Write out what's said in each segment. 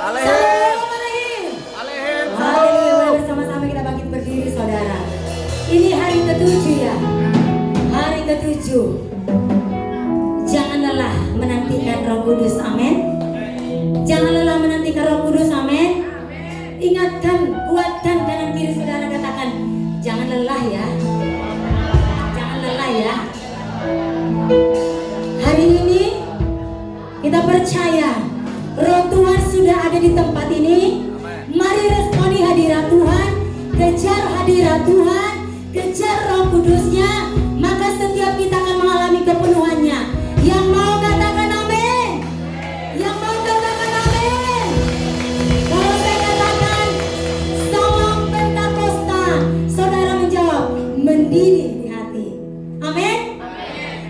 Alehim. Alehim. Alehim. Haleluya, mari bersama-sama kita bangkit berdiri saudara. Ini hari ke-7 ya. Hari ke-7. Jangan lelah menantikan Roh Kudus, amin. Jangan lelah menantikan Roh Kudus, amin. Ingatkan, kuatkan kanan kiri saudara, katakan jangan lelah ya. Jangan lelah ya. Hari ini kita percaya Roh Tuhan sudah ada di tempat ini. Mari responi hadirat Tuhan, kejar hadirat Tuhan, kejar Roh Kudusnya, maka setiap kita akan mengalami kepenuhannya. Yang mau katakan amin. Yang mau katakan amin. Kalau saya katakan salam Pentakosta, saudara menjawab mendidih di hati. Amin.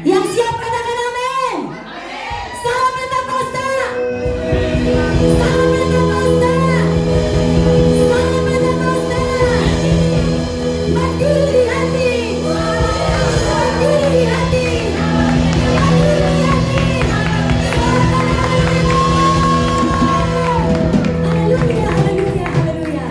Yang siap katakan amin. Salam Pentakosta. Salam Pentakosta. Salam Pentakosta. Mendidih di hati. Mendidih di hati. Mendidih di hati. Haleluya, haleluya, haleluya.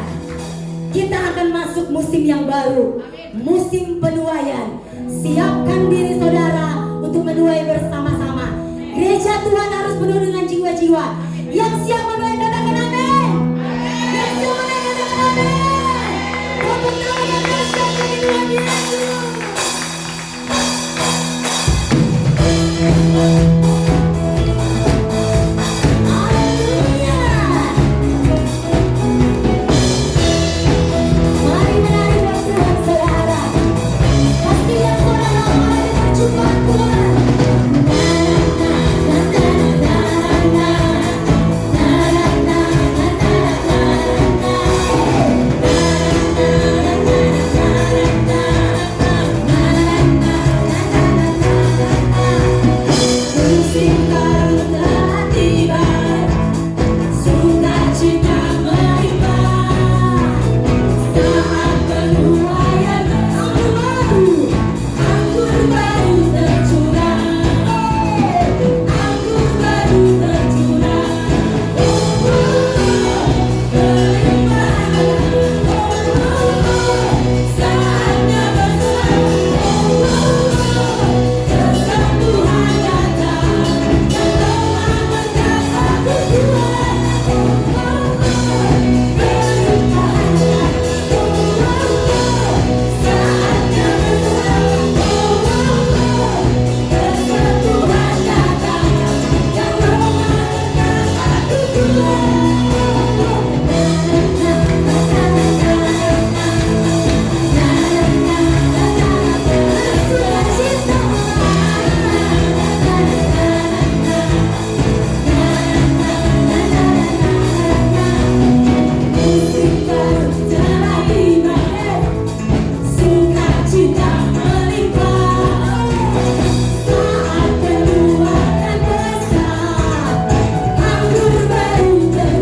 Kita akan masuk musim yang baru, musim penuaian. Siapkan diri saudara untuk menuai bersama-sama. Gereja Tuhan harus penuh dengan jiwa-jiwa. Yang siap menuai katakan amin. Yang siap menuai katakan amin. Tepuk tangan yang dahsyat bagi Tuhan Yesus. Haleluya. Mari menari bertuhan saudara. Pastikan saudara mari berjumpa Tuhan. Musim baru telah tiba, sukacita melimpah. Saat penuaian anggur baru tercurah. Anggur baru tercurah. Saatnya berserah. Kesembuhan datang, ketenangan mendapat tujuan. Berlimpahnya, saatnya berserah. Kesembuhan datang, ketenangan mendapat musim baru telah tiba, sukacita melimpah. Saat penuaian besar, anggur baru tercurah.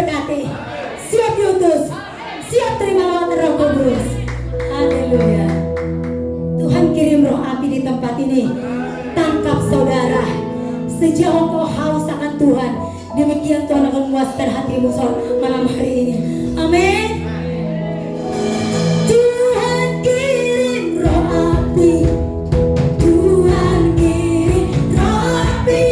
diberkati, siap diutus, siap terima lawatan Roh Kudus. Haleluya. Tuhan kirim roh api di tempat ini. Tangkap saudara. Sejauh kau haus akan Tuhan, demikian Tuhan akan memuaskan hatimu malam hari ini. Amin. Tuhan kirim roh api. Tuhan kirim roh api.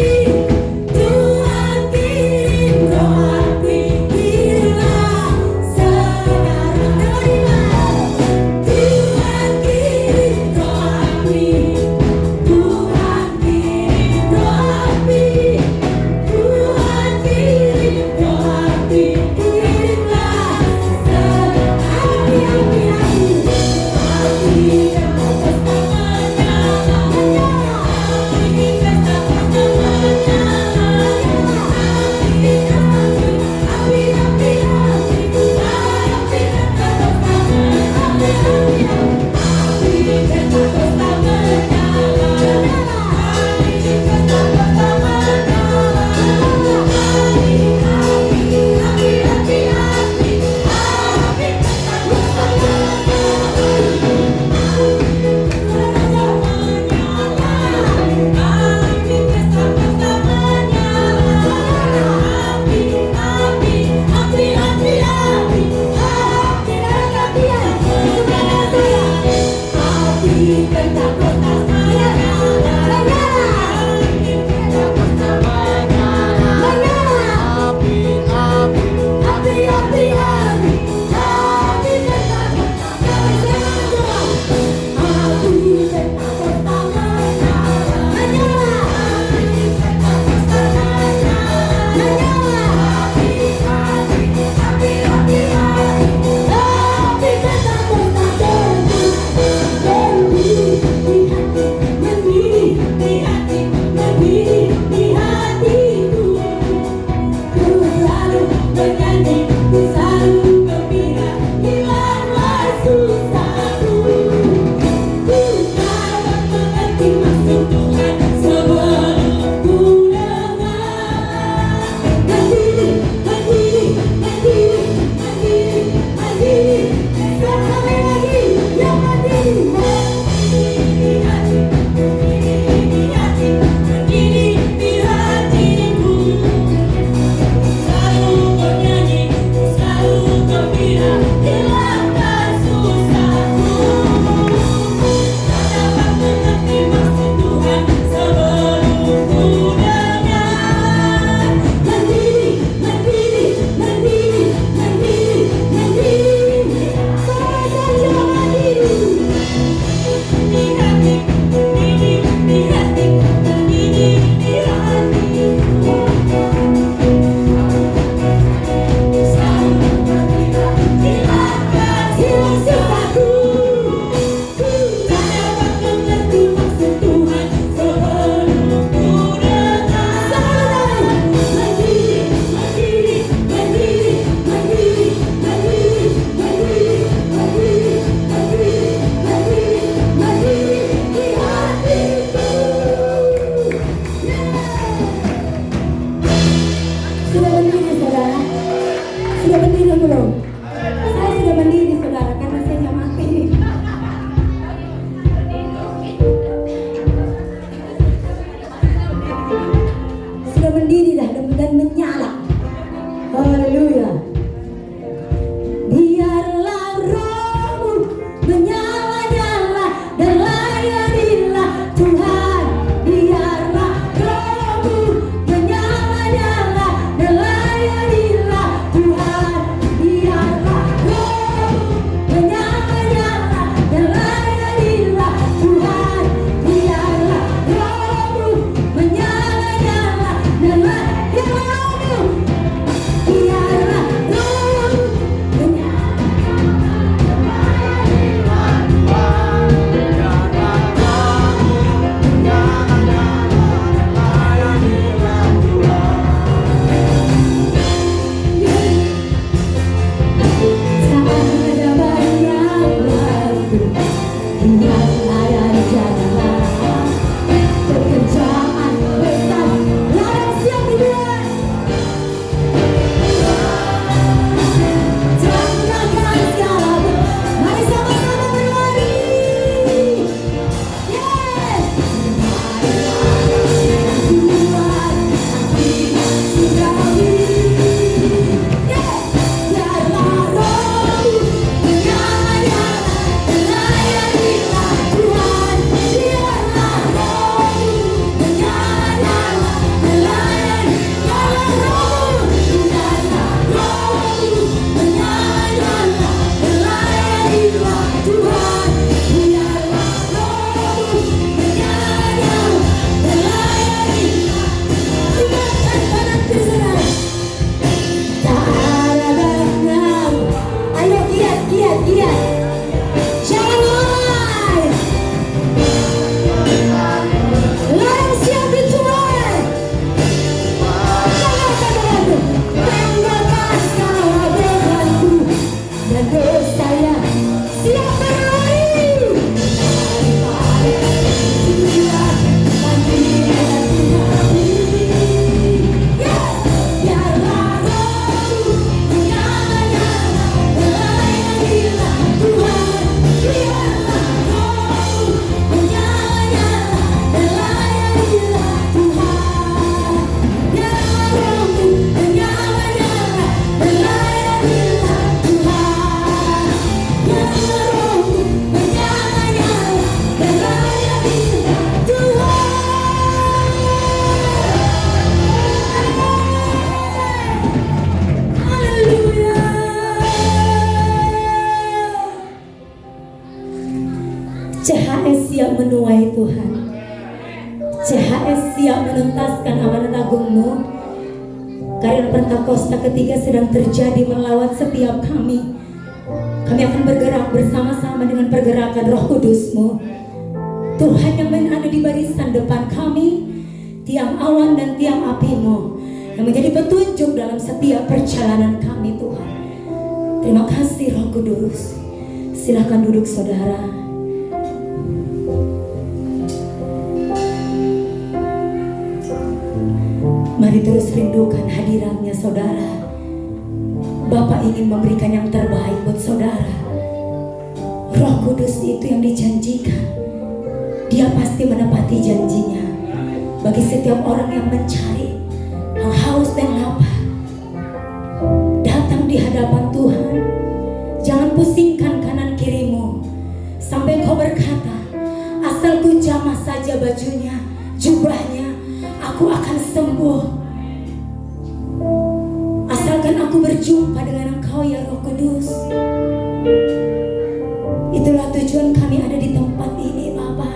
Tuhan kirim roh api. Kirimlah sekarang. Terima. Tuhan kirim roh api. Tuhan kirim roh api. Tuhan kirim roh api. Kirimlah CHS siap menuai Tuhan. CHS siap menuntaskan amanat agung-Mu. Karena Pentakosta ketiga sedang terjadi melawat setiap kami. Kami akan bergerak bersama-sama dengan pergerakan Roh Kudus-Mu. Tuhan yang ada di barisan depan kami, tiang awan dan tiang api-Mu yang menjadi petunjuk dalam setiap perjalanan kami Tuhan. Terima kasih Roh Kudus. Silakan duduk saudara. Mari terus rindukan hadiratnya saudara. Bapak ingin memberikan yang terbaik buat saudara. Roh Kudus itu yang dijanjikan, Dia pasti menepati janjinya bagi setiap orang yang mencari, yang haus dan lapar. Datang di hadapan Tuhan. Jangan pusingkan kanan kirimu sampai kau berkata, asal ku jamah saja bajunya, jubahnya, aku akan sembuh. Asalkan aku berjumpa dengan Engkau ya Roh Kudus. Itulah tujuan kami ada di tempat ini Bapa.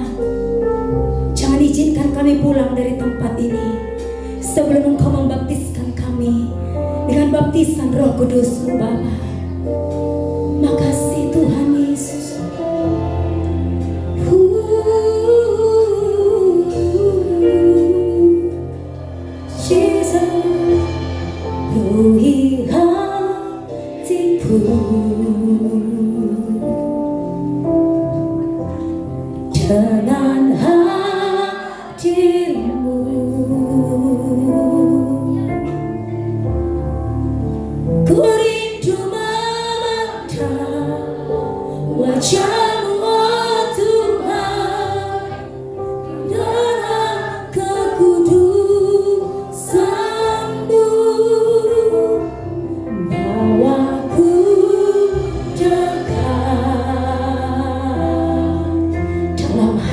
Jangan izinkan kami pulang dari tempat ini sebelum Engkau membaptiskan kami dengan baptisan Roh Kudus-Mu Bapa. Makasih Tuhan Yesus. Penuhi hatiku dengan hadir-Mu. Ku rindu memandang wajah-Mu oh Tuhan, dalam kekudusan-Mu. Bawaku dekat dalam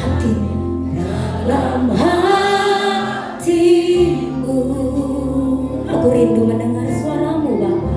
hati-Mu. Aku rindu mendengar suara-Mu Bapa.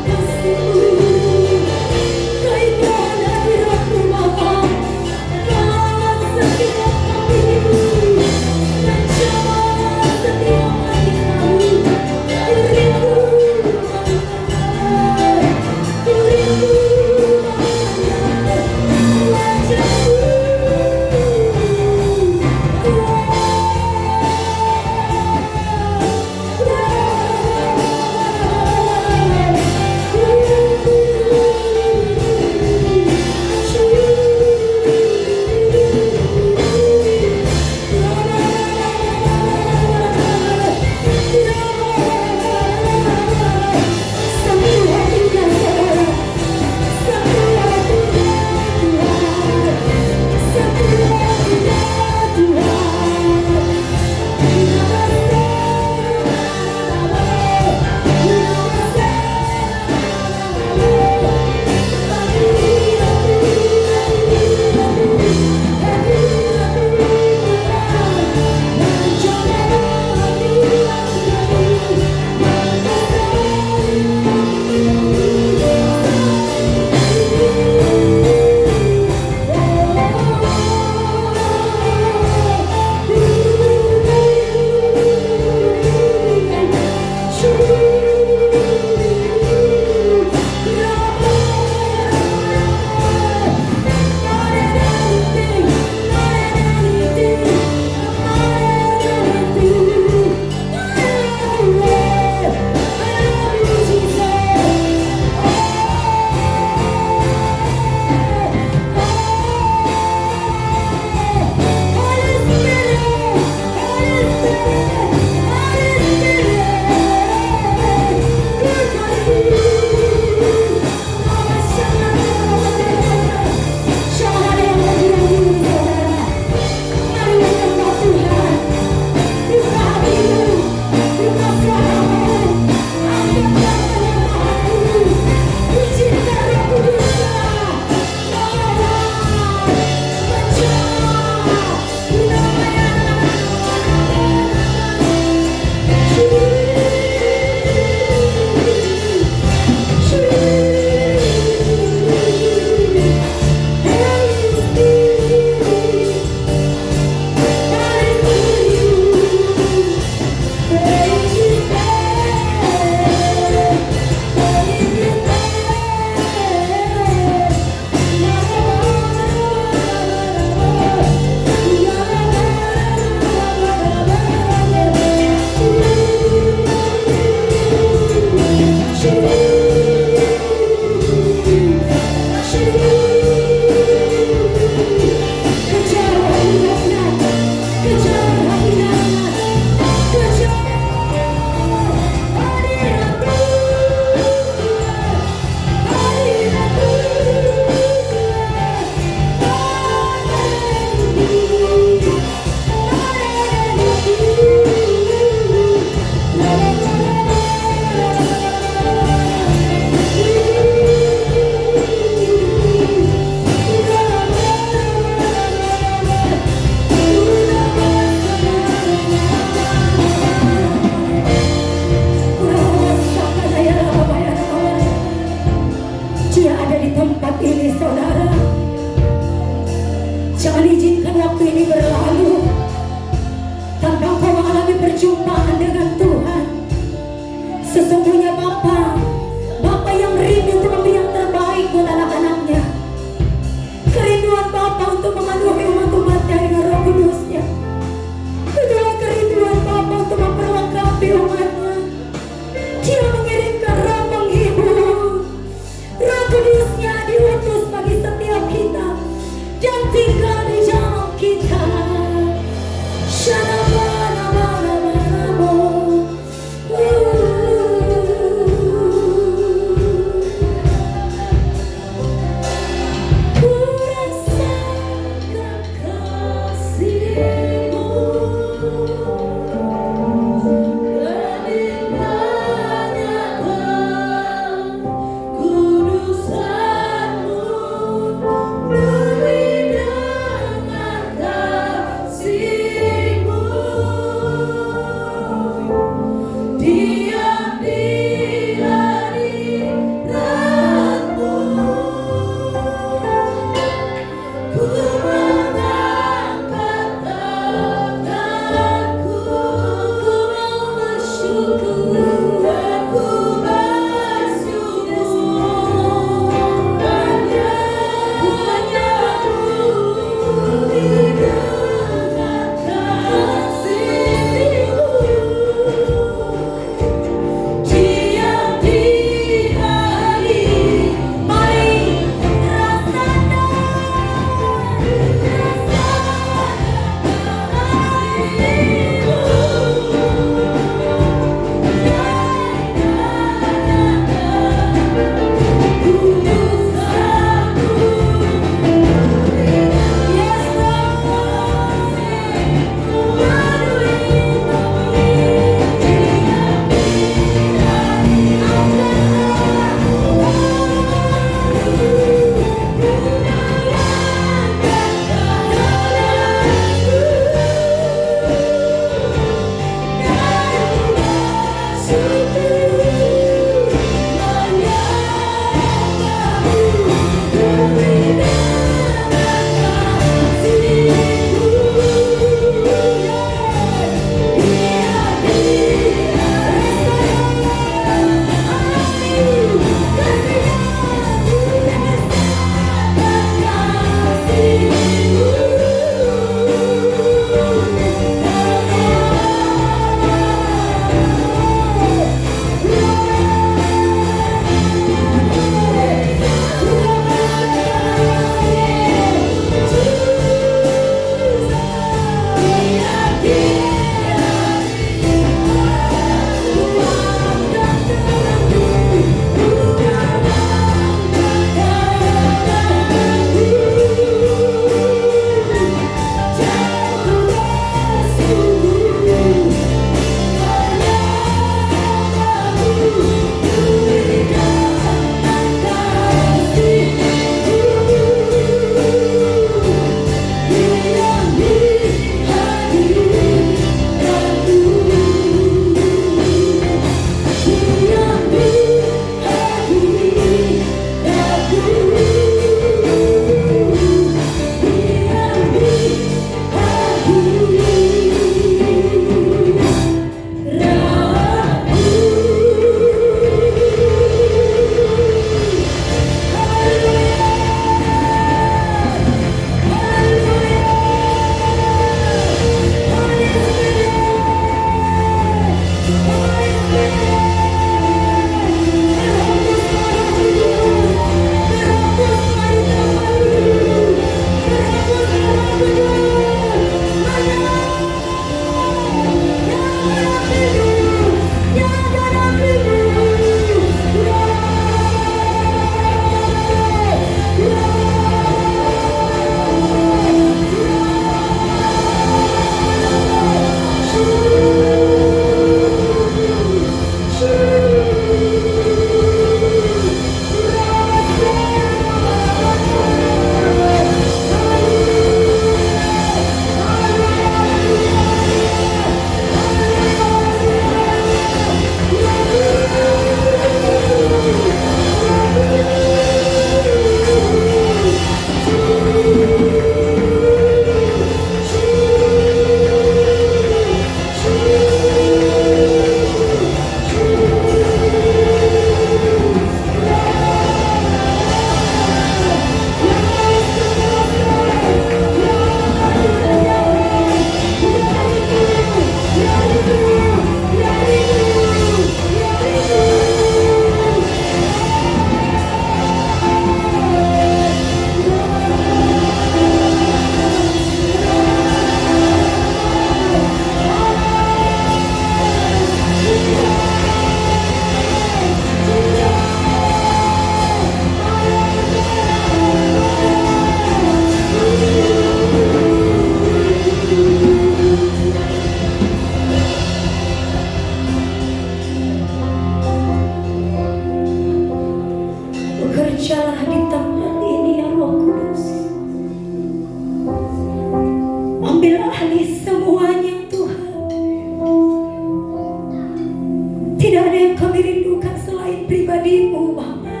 kami rindukan selain pribadi-Mu Bapa.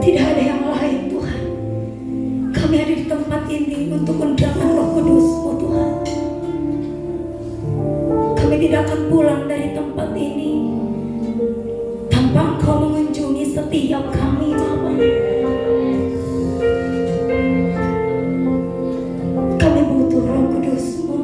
Tidak ada yang lain Tuhan. Kami ada di tempat ini untuk undangan Roh Kudus-Mu Tuhan. Kami tidak akan pulang dari tempat ini tanpa Engkau mengunjungi setiap kami Bapa. Kami butuh Roh Kudus-Mu.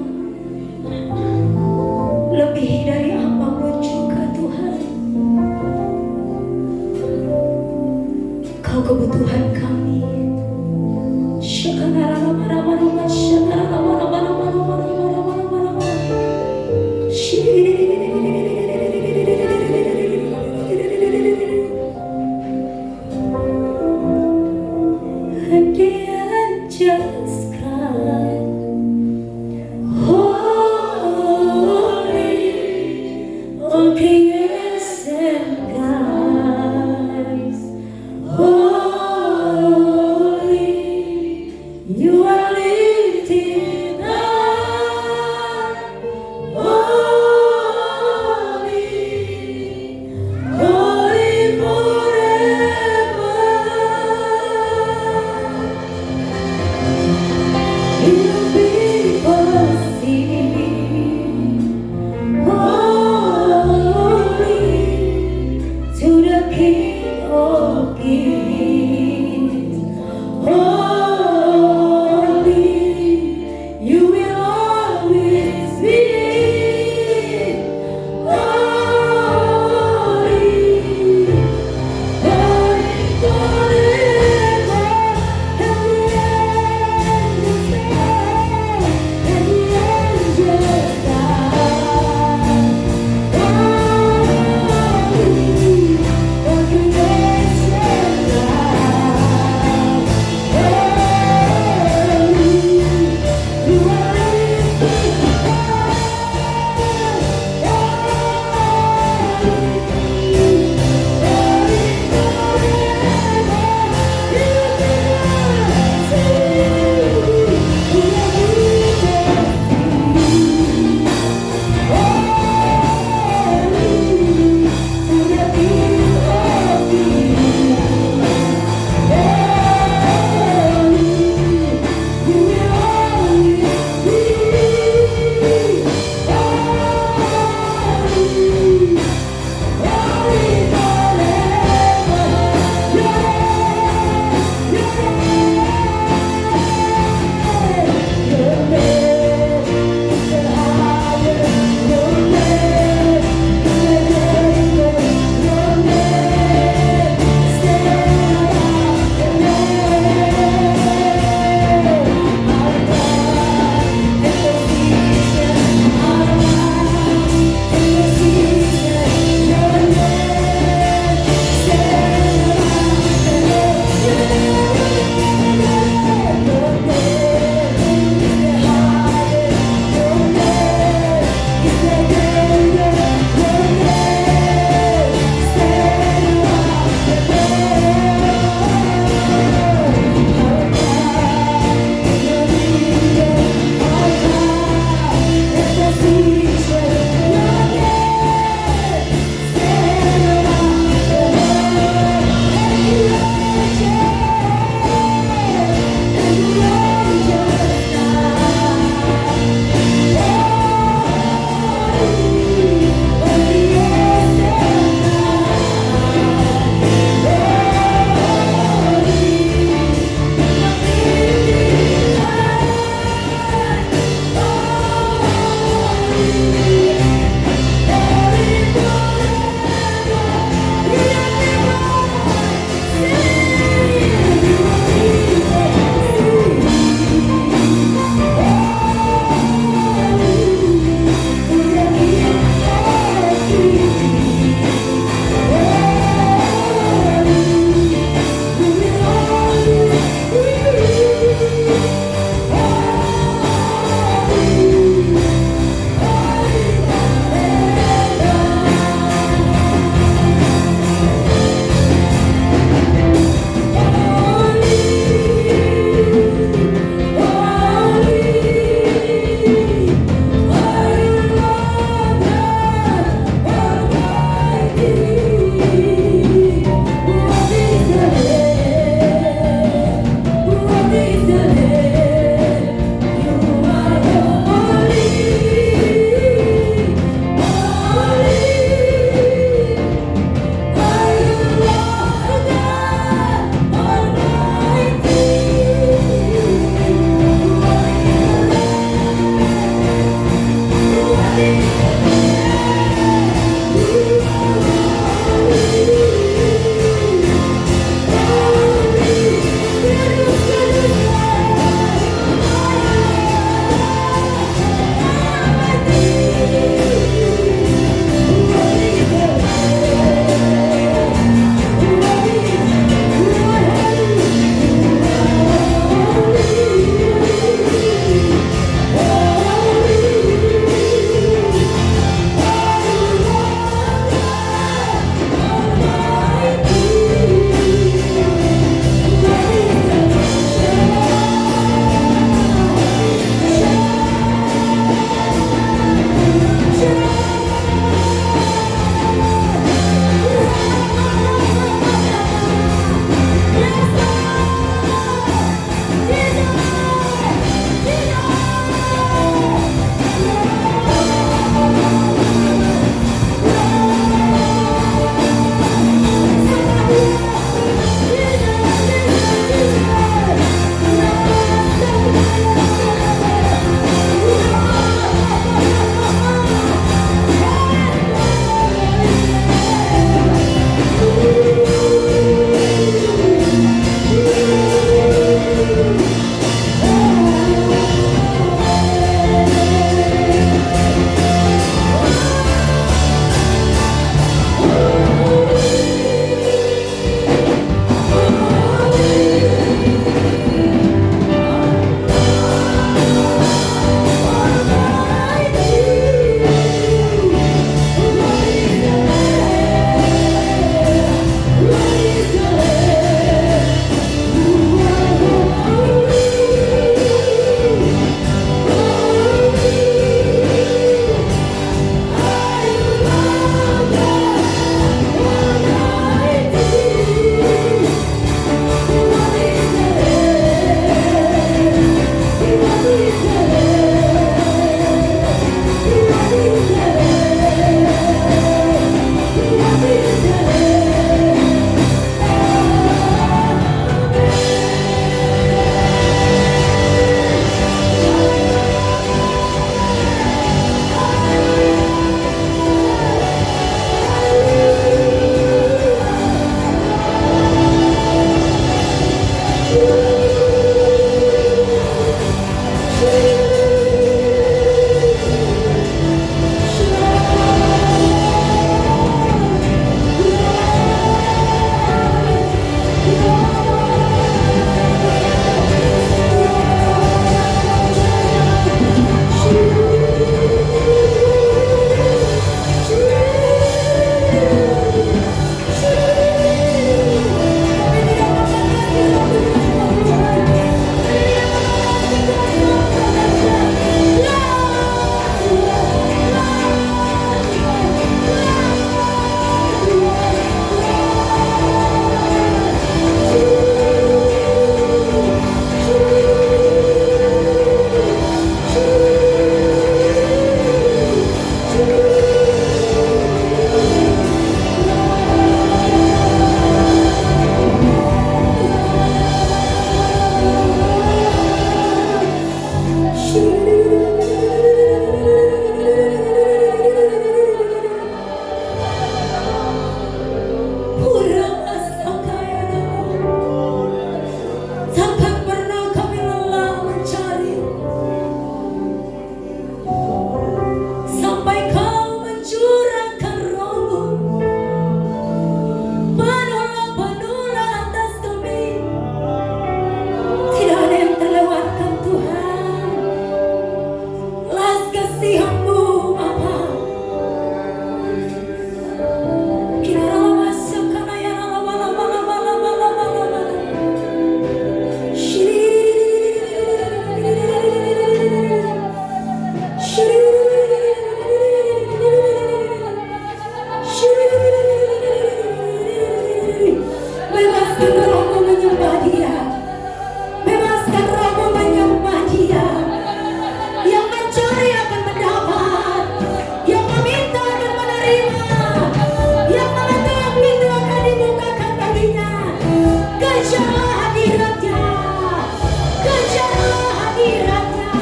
Kejarlah hadiratnya,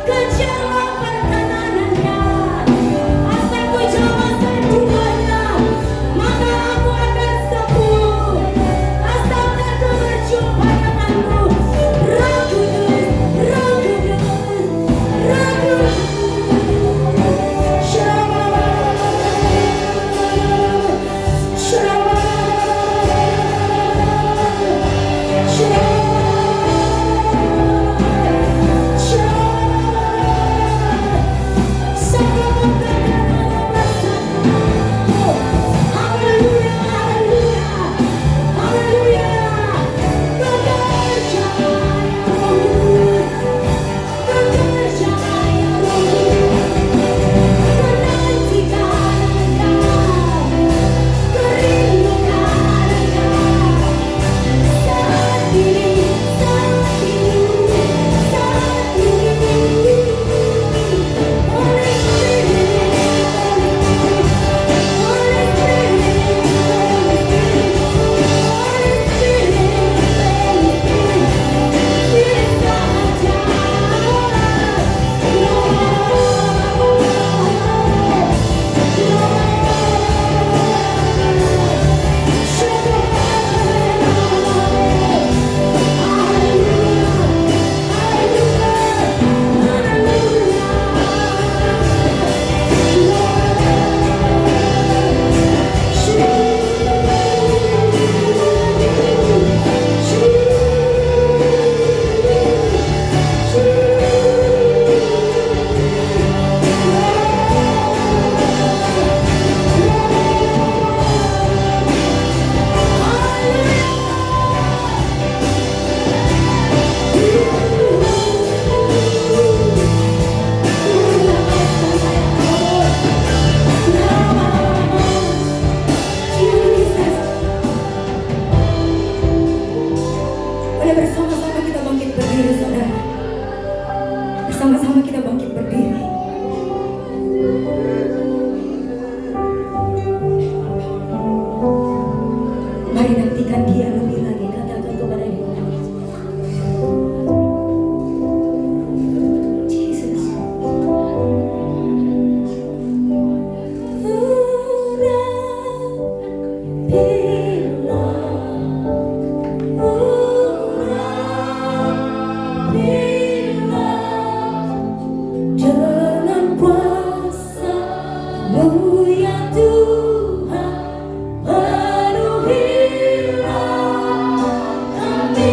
kejarlah perkenanannya. Sama-sama kita bangkit berdiri. Mari nantikan Dia lebih lagi. Katakan kepada Dia. Jesus. Dengan kuasa-Mu ya Tuhan, penuhilah kami.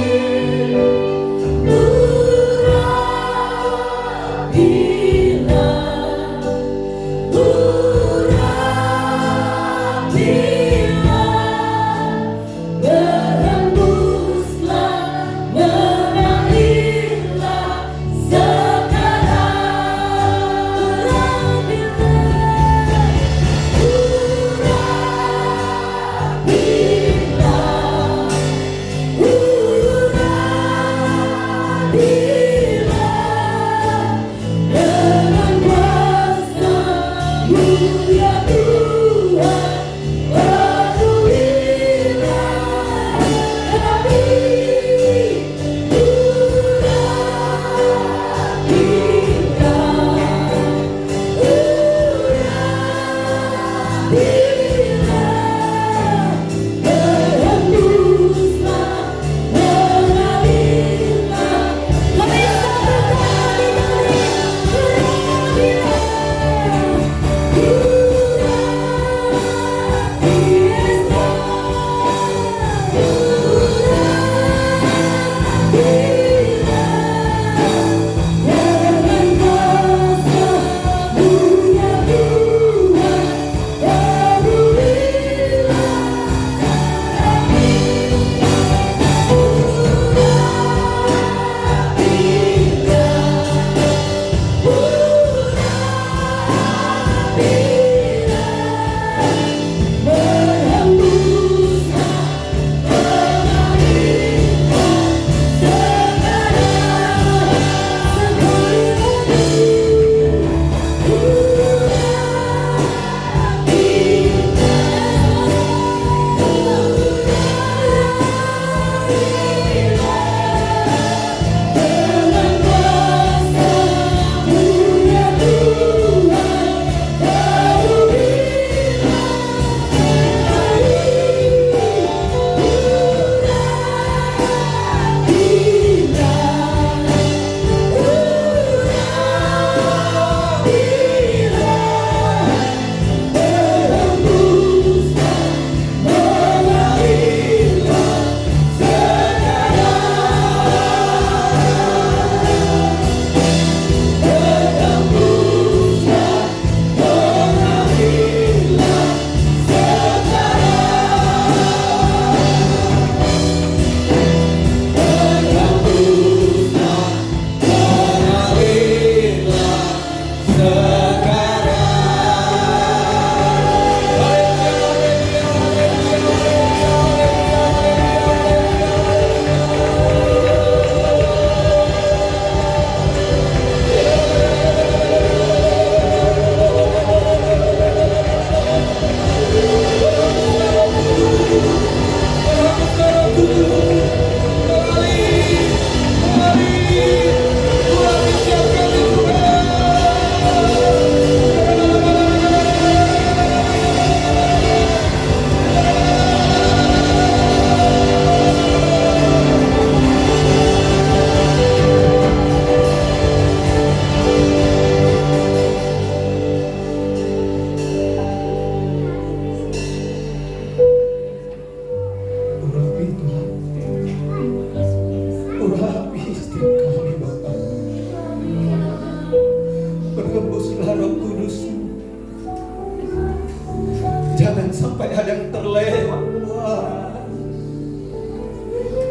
Jangan sampai ada yang terlewat, Tuhan.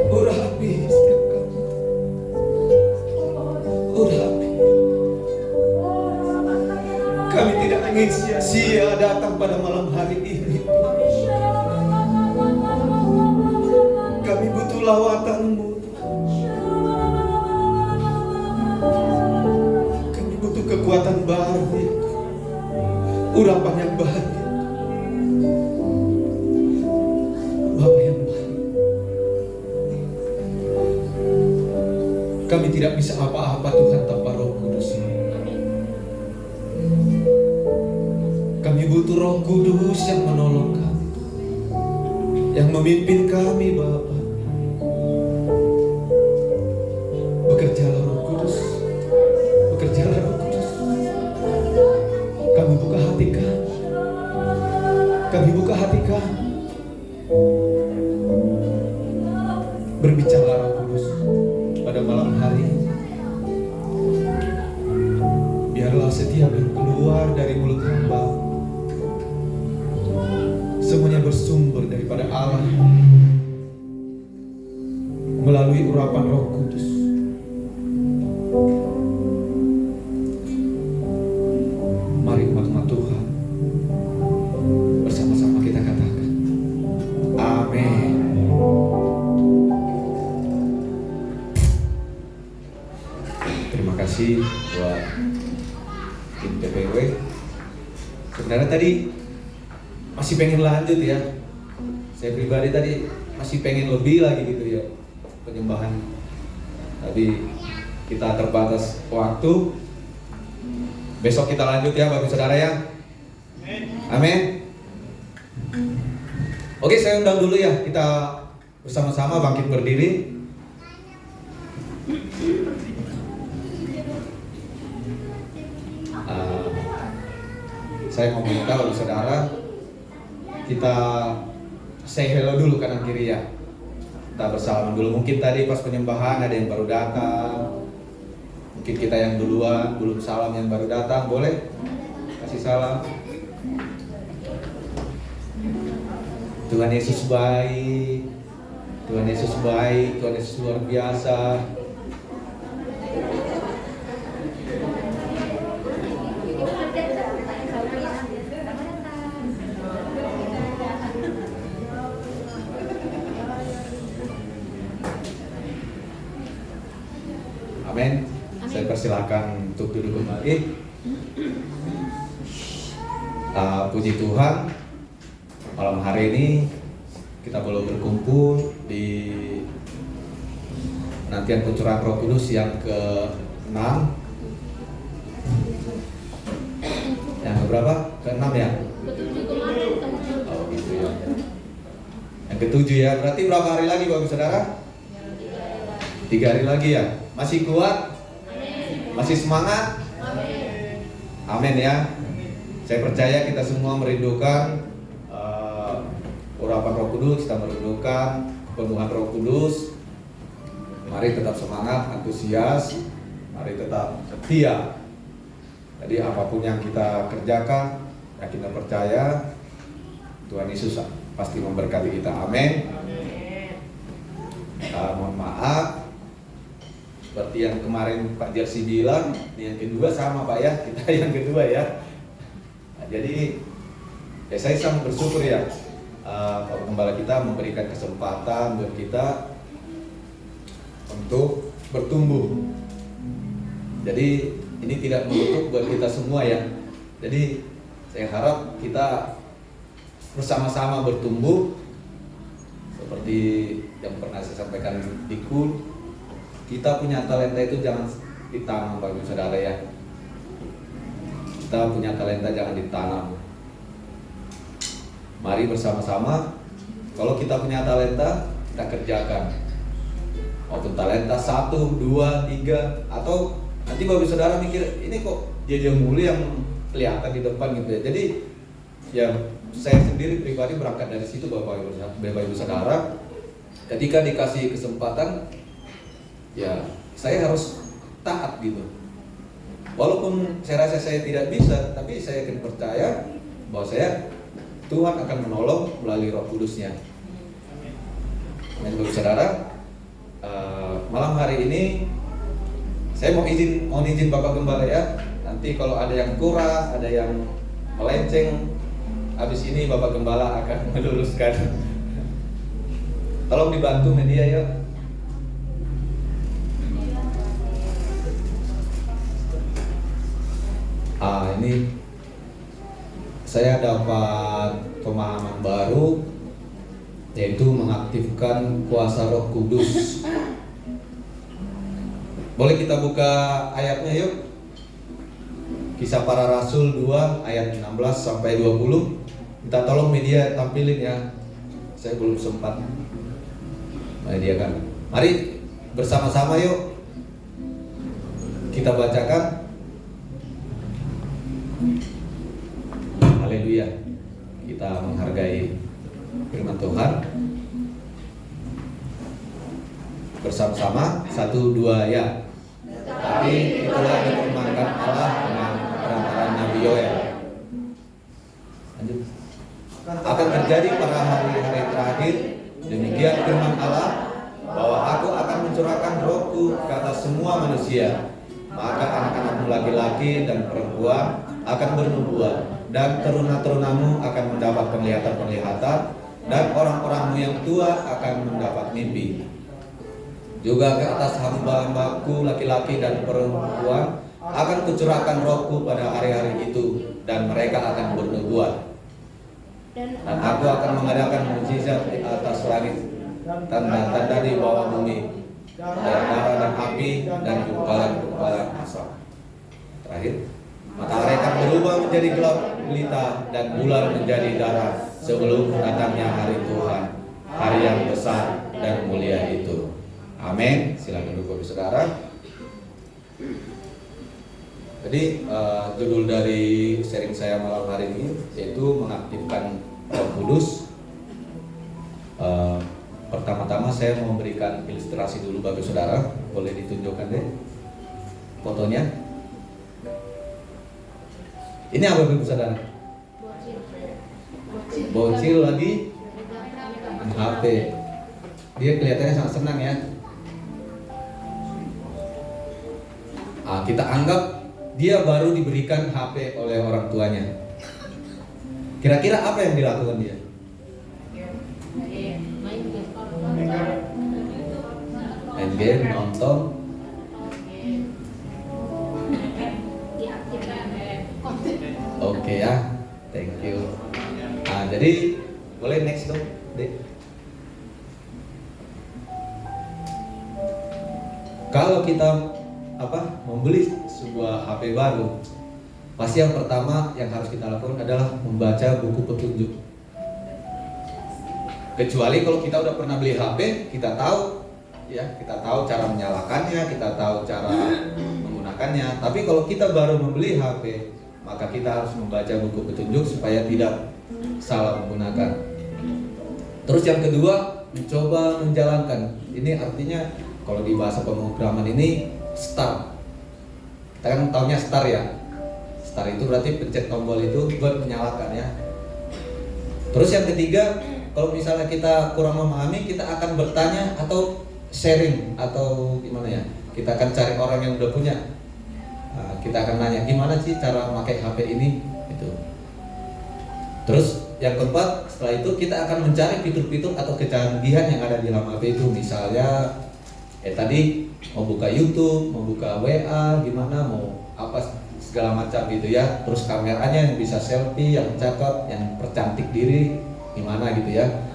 Urapi setiap kami. Urapi. Kami tidak ingin sia-sia datang pada malam hari ini. Kami butuh lawatan-Mu. urapan yang baik, Bapa yang baik. Kami tidak bisa apa-apa Tuhan tanpa Roh Kudus. Kami butuh Roh Kudus yang menolong kami, yang memimpin kami, Bapa. Bekerjalah Roh Kudus, bekerjalah Roh Kudus. Kami buka hati kami, kami buka hati kami. Berbicara Roh Kudus pada malam hari ini. Biarlah setiap yang keluar dari mulut hamba semuanya bersumber daripada Allah melalui urapan Roh Kudus. Mari umat-umat Tuhan bersama-sama kita katakan amin. Terima kasih buat tim TPW. Sebenarnya tadi masih pengen lanjut ya. Saya pribadi tadi masih pengen lebih lagi gitu ya penyembahan. Tapi kita terbatas waktu. Besok kita lanjut ya Bapak Saudara ya. Amin. Oke, saya undang dulu ya. Kita bersama-sama bangkit berdiri. Saya mau minta Bapak Saudara kita say hello dulu kanan kiri ya. Kita bersalaman dulu. Mungkin tadi pas penyembahan ada yang baru datang. Mungkin kita yang duluan belum salam, yang baru datang boleh kasih salam. Tuhan Yesus baik, Tuhan Yesus baik, Tuhan Yesus luar biasa. Amin. Saya persilakan untuk duduk kembali. Puji Tuhan, malam hari ini kita belum berkumpul di nantian pencurahan Roh Kudus yang ke-6. Yang berapa? Ke-6 ya? Oh gitu ya. Yang ke-7 ya. Berarti berapa hari lagi Bapak Saudara? 3 hari lagi ya. Masih kuat? Masih semangat? Amin ya. Saya percaya kita semua merindukan urapan Roh Kudus, kita merindukan kepenuhan Roh Kudus. Mari tetap semangat, antusias, mari tetap setia. Jadi apapun yang kita kerjakan, ya kita percaya Tuhan Yesus pasti memberkati kita. Amin. Mohon maaf, seperti yang kemarin Pak Jersi bilang, yang kedua sama Pak ya, kita yang kedua ya. Nah, jadi ya saya sangat bersyukur ya, Pak Gembala kita memberikan kesempatan buat kita untuk bertumbuh. Jadi ini tidak menutup buat kita semua ya. Jadi saya harap kita bersama-sama bertumbuh seperti yang pernah saya sampaikan di KUN. Kita punya talenta itu jangan ditanam Bapak Saudara ya. Kita punya talenta jangan ditanam. Mari bersama-sama, kalau kita punya talenta, kita kerjakan. Maupun talenta 1, 2, 3, atau nanti Bapak Saudara mikir, ini kok dia mulu yang kelihatan di depan gitu ya. Jadi ya saya sendiri pribadi berangkat dari situ Bapak Ibu Saudara. Ketika dikasih kesempatan, ya saya harus taat gitu. Walaupun saya rasa saya tidak bisa, tapi saya akan percaya bahwa Tuhan akan menolong melalui Roh Kudusnya. Dan Bapak Saudara, malam hari ini saya mau izin Bapak Gembala ya. Nanti kalau ada yang kurang, ada yang melenceng, habis ini Bapak Gembala akan meluruskan. Tolong dibantu media ya. Ini saya dapat pemahaman baru, yaitu mengaktifkan kuasa Roh Kudus. Boleh kita buka ayatnya yuk. Kisah Para Rasul 2 ayat 16 sampai 20. Minta tolong media tampilin ya. Saya belum sempat menyediakan. Mari bersama-sama yuk kita bacakan. Haleluya. Kita menghargai firman Tuhan bersama-sama. 1, 2 ya. Tapi itulah difirmankan Allah dengan perantaraan Nabi Yoel. Lanjut. Akan terjadi pada hari-hari terakhir, demikian firman Allah, bahwa aku akan mencurahkan rohku ke atas semua manusia. Maka anak-anakmu laki-laki dan perempuan akan bernubuat, dan teruna-terunamu akan mendapat penglihatan-penglihatan, dan orang-orangmu yang tua akan mendapat mimpi. Juga ke atas hamba-hambaku laki-laki dan perempuan akan kucurahkan rohku pada hari-hari itu, dan mereka akan bernubuat. Dan aku akan mengadakan mukjizat di atas langit, tanda-tanda di bawah bumi, darah dan api, dan gumpalan-gumpalan asap. Terakhir, matahari akan berubah menjadi gelap gulita, dan bulan menjadi darah sebelum datangnya hari Tuhan, hari yang besar dan mulia itu. Amin. Silakan duduk saudara. Jadi judul dari sharing saya malam hari ini yaitu mengaktifkan Roh Kudus. Pertama-tama saya mau memberikan ilustrasi dulu bagi saudara. Boleh ditunjukkan deh fotonya. Ini apa bagi saudara? Bocil lagi HP. Dia kelihatannya sangat senang ya. Kita anggap dia baru diberikan HP oleh orang tuanya. Kira-kira apa yang dilakukan dia? Main game, nonton. Oke ya, thank you. Jadi boleh next dong, Dek. Kalau kita membeli sebuah HP baru, pasti yang pertama yang harus kita lakukan adalah membaca buku petunjuk. Kecuali kalau kita udah pernah beli HP, kita tahu cara menyalakannya, kita tahu cara menggunakannya. Tapi kalau kita baru membeli HP, maka kita harus membaca buku petunjuk supaya tidak salah menggunakan. Terus yang kedua, mencoba menjalankan. Ini artinya kalau di bahasa pemrograman ini start. Kita kan tahunya start ya. Start itu berarti pencet tombol itu buat menyalakan ya. Terus yang ketiga, kalau misalnya kita kurang memahami, kita akan bertanya atau sharing atau gimana ya. Kita akan cari orang yang udah punya. Kita akan nanya gimana sih cara memakai HP ini gitu. Terus yang keempat, setelah itu kita akan mencari fitur-fitur atau kecanggihan yang ada di dalam HP itu. Misalnya tadi mau buka YouTube, mau buka WA, gimana, mau apa segala macam gitu ya. Terus kameranya yang bisa selfie, yang cakep, yang percantik diri, gimana gitu ya.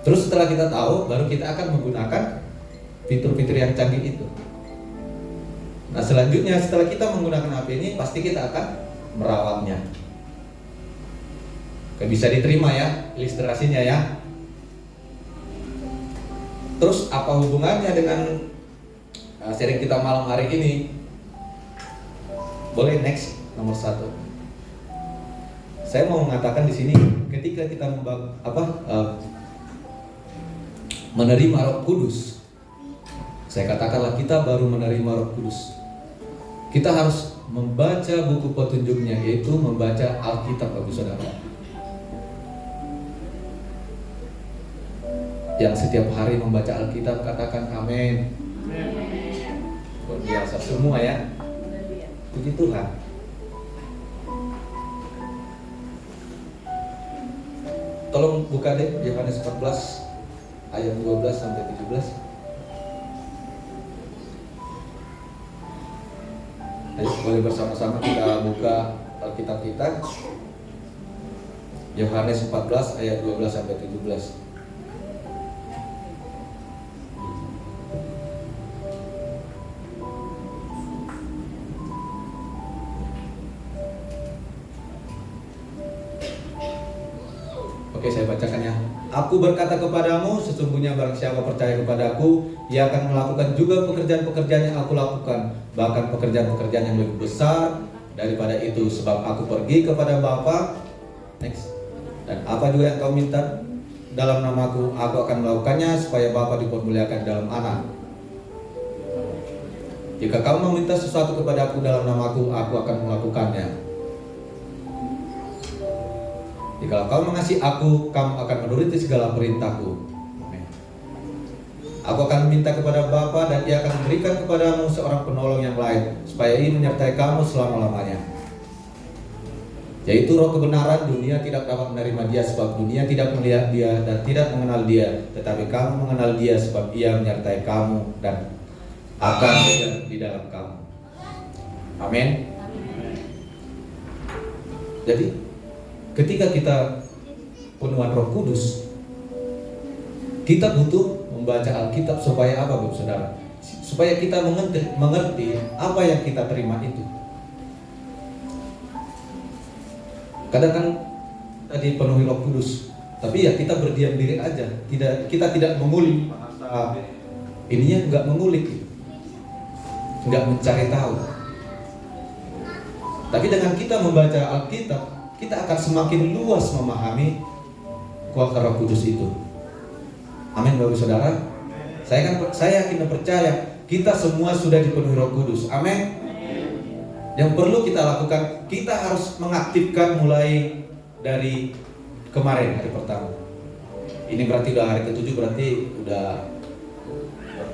Terus setelah kita tahu, baru kita akan menggunakan fitur-fitur yang canggih itu. Nah selanjutnya setelah kita menggunakan HP ini, pasti kita akan merawatnya. Oke, bisa diterima ya ilustrasinya ya. Terus apa hubungannya dengan sharing kita malam hari ini? Boleh next nomor 1. Saya mau mengatakan di sini, ketika kita menerima Roh Kudus, saya katakanlah kita baru menerima Roh Kudus. Kita harus membaca buku petunjuknya, yaitu membaca Alkitab, Bapak Saudara. Yang setiap hari membaca Alkitab, katakan amin. Luar biasa semua ya. Puji Tuhan. Tolong buka deh Yohanes 14 ayat 12 sampai 17. Ayo boleh bersama-sama kita buka Alkitab kita. Yohanes 14 ayat 12 sampai 17. Oke, saya bacakan ya. Aku berkata kepadamu, sesungguhnya barang siapa percaya kepadaku, ia akan melakukan juga pekerjaan-pekerjaan yang aku lakukan, bahkan pekerjaan-pekerjaan yang lebih besar daripada itu, sebab aku pergi kepada Bapa. Next. Dan apa juga yang kau minta dalam namaku, aku akan melakukannya, supaya Bapa dipermuliakan dalam Anak. Jika kau meminta sesuatu kepada aku dalam namaku, aku akan melakukannya. Jika kau mengasihi aku, kamu akan menuruti segala perintahku. Amin. Aku akan minta kepada Bapa, dan Ia akan memberikan kepadamu seorang penolong yang lain, supaya Ia menyertai kamu selama-lamanya. Yaitu Roh kebenaran. Dunia tidak dapat menerima Dia, sebab dunia tidak melihat Dia dan tidak mengenal Dia. Tetapi kamu mengenal Dia, sebab Ia menyertai kamu dan akan ada di dalam kamu. Amin. Jadi ketika kita penuhan Roh Kudus, kita butuh membaca Alkitab supaya apa, Bapak Saudara? Supaya kita mengerti apa yang kita terima itu. Kadang kan tadi penuhi Roh Kudus, tapi ya kita berdiam diri aja, kita tidak mengulik bahasa ininya, nggak mengulik, nggak mencari tahu. Tapi dengan kita membaca Alkitab, kita akan semakin luas memahami kuasa Roh Kudus itu. Amin, Bapak Saudara. Saya yakin dan percaya kita semua sudah dipenuhi Roh Kudus. Amin. Yang perlu kita lakukan, kita harus mengaktifkan mulai dari kemarin, hari pertama. Ini berarti udah hari ke-7, berarti udah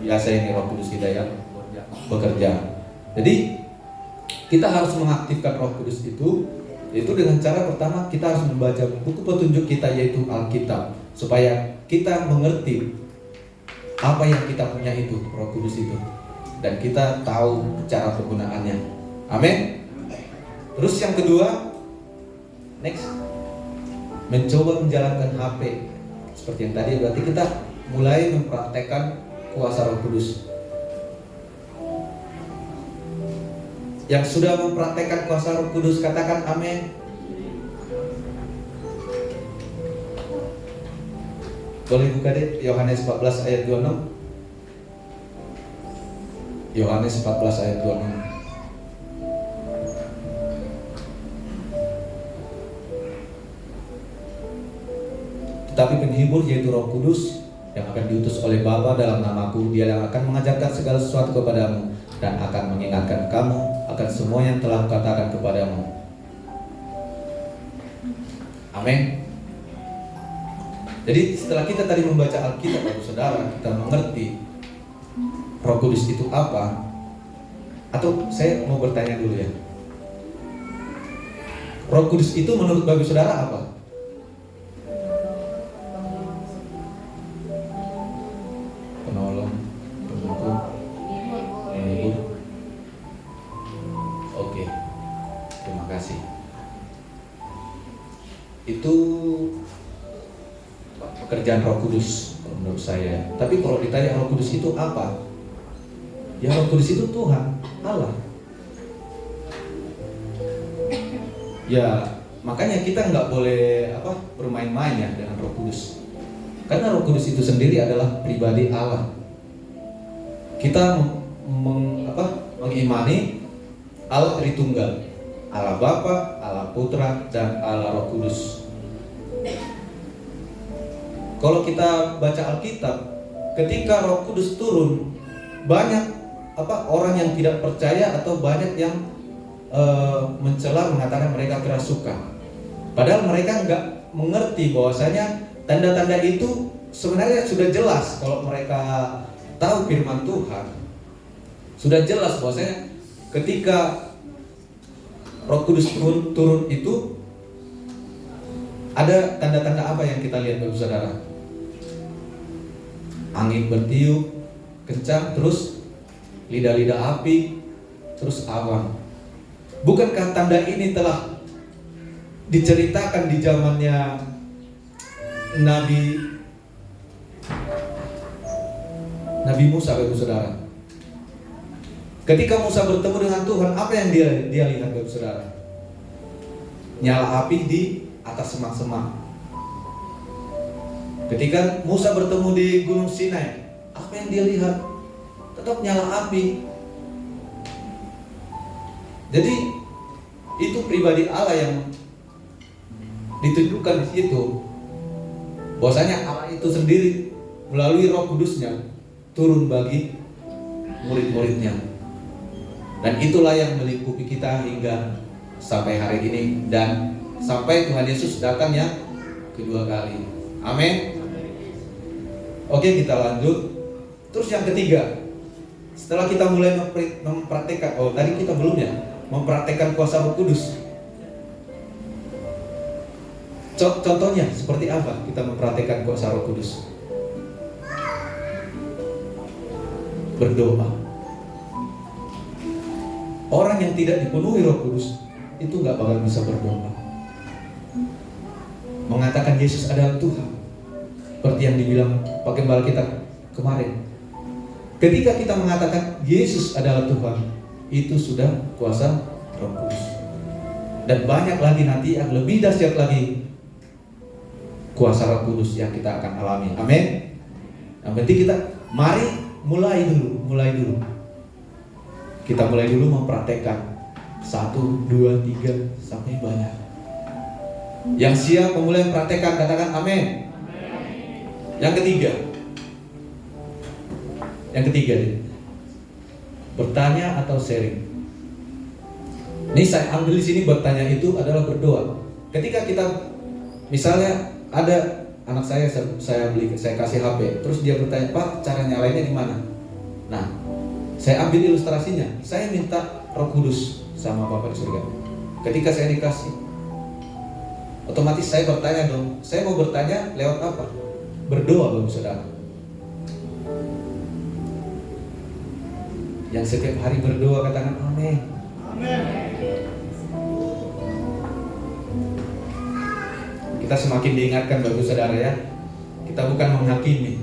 biasa ini Roh Kudus kita yang bekerja. Jadi kita harus mengaktifkan Roh Kudus itu, yaitu dengan cara pertama kita harus membaca buku petunjuk kita, yaitu Alkitab, supaya kita mengerti apa yang kita punya itu, Roh Kudus itu, dan kita tahu cara penggunaannya. Amin. Terus yang kedua, next, mencoba menjalankan HP seperti yang tadi. Berarti kita mulai mempraktekkan kuasa Roh Kudus. Yang sudah mempraktekkan kuasa Roh Kudus, katakan amin. Boleh buka deh Yohanes 14 ayat 26. Yohanes 14 ayat 26. Tetapi penghibur, yaitu Roh Kudus, yang akan diutus oleh Bapa dalam namaku, Dia yang akan mengajarkan segala sesuatu kepadamu dan akan mengingatkan kamu akan semua yang telah kukatakan kepadamu. Amin. Jadi setelah kita tadi membaca Alkitab, Bapak Saudara, kita mengerti Roh Kudus itu apa. Atau saya mau bertanya dulu ya, Roh Kudus itu menurut Bapak Saudara apa? Penolong, pengukur, penghibur. Oke, terima kasih. Itu pekerjaan Roh Kudus menurut saya. Tapi kalau ditanya Roh Kudus itu apa? Ya, Roh Kudus itu Tuhan, Allah. Ya, makanya kita nggak boleh bermain-main ya dengan Roh Kudus. Karena Roh Kudus itu sendiri adalah pribadi Allah. Kita mengimani Allah Tritunggal, Allah Bapa, Allah Putra, dan Allah Roh Kudus. Kalau kita baca Alkitab, ketika Roh Kudus turun, banyak orang yang tidak percaya atau banyak yang mencela, mengatakan mereka kerasukan. Padahal mereka nggak mengerti bahwasanya tanda-tanda itu sebenarnya sudah jelas. Kalau mereka tahu firman Tuhan, sudah jelas bahwasanya ketika Roh Kudus turun itu ada tanda-tanda apa yang kita lihat, Bapak Saudara? Angin bertiup kencang, terus lidah-lidah api, terus awan. Bukankah tanda ini telah diceritakan di zamannya Nabi Musa, Bapak Saudara. Ketika Musa bertemu dengan Tuhan, apa yang dia lihat, Bapak Saudara? Nyala api di atas semak-semak. Ketika Musa bertemu di Gunung Sinai, apa yang dia lihat? Tetap nyala api. Jadi itu pribadi Allah yang ditunjukkan di situ. Bahwasanya Allah itu sendiri melalui Roh Kudusnya turun bagi murid-muridnya. Dan itulah yang melingkupi kita hingga sampai hari ini dan sampai Tuhan Yesus datang yang kedua kali. Amin. Oke, kita lanjut. Terus yang ketiga, setelah kita mulai mempraktekkan, tadi kita belum ya, mempraktekkan kuasa Roh Kudus. Contohnya seperti apa kita mempraktekkan kuasa Roh Kudus? Berdoa. Orang yang tidak dipenuhi Roh Kudus itu nggak bakal bisa berdoa. Mengatakan Yesus adalah Tuhan, seperti yang dibilang Pak Gembala kita kemarin. Ketika kita mengatakan Yesus adalah Tuhan, itu sudah kuasa Roh Kudus. Dan banyak lagi nanti yang lebih dahsyat lagi kuasa Roh Kudus yang kita akan alami. Amin. Yang penting kita mulai dulu. Kita mulai dulu mempraktekkan 1, 2, 3 sampai banyak. Yang siap memulai mempraktekkan katakan amin. Yang ketiga, bertanya atau sharing. Ini saya ambil di sini, bertanya itu adalah berdoa. Ketika kita misalnya ada anak saya kasih HP, terus dia bertanya, "Pak, cara nyalainnya di mana?" Nah, saya ambil ilustrasinya. Saya minta Roh Kudus sama Bapak di surga. Ketika saya dikasih, otomatis saya bertanya dong. Saya mau bertanya lewat apa? Berdoa, Bapak Saudara. Yang setiap hari berdoa katakan amin. Amin. Kita semakin diingatkan, Bapak Saudara ya. Kita bukan menghakimi,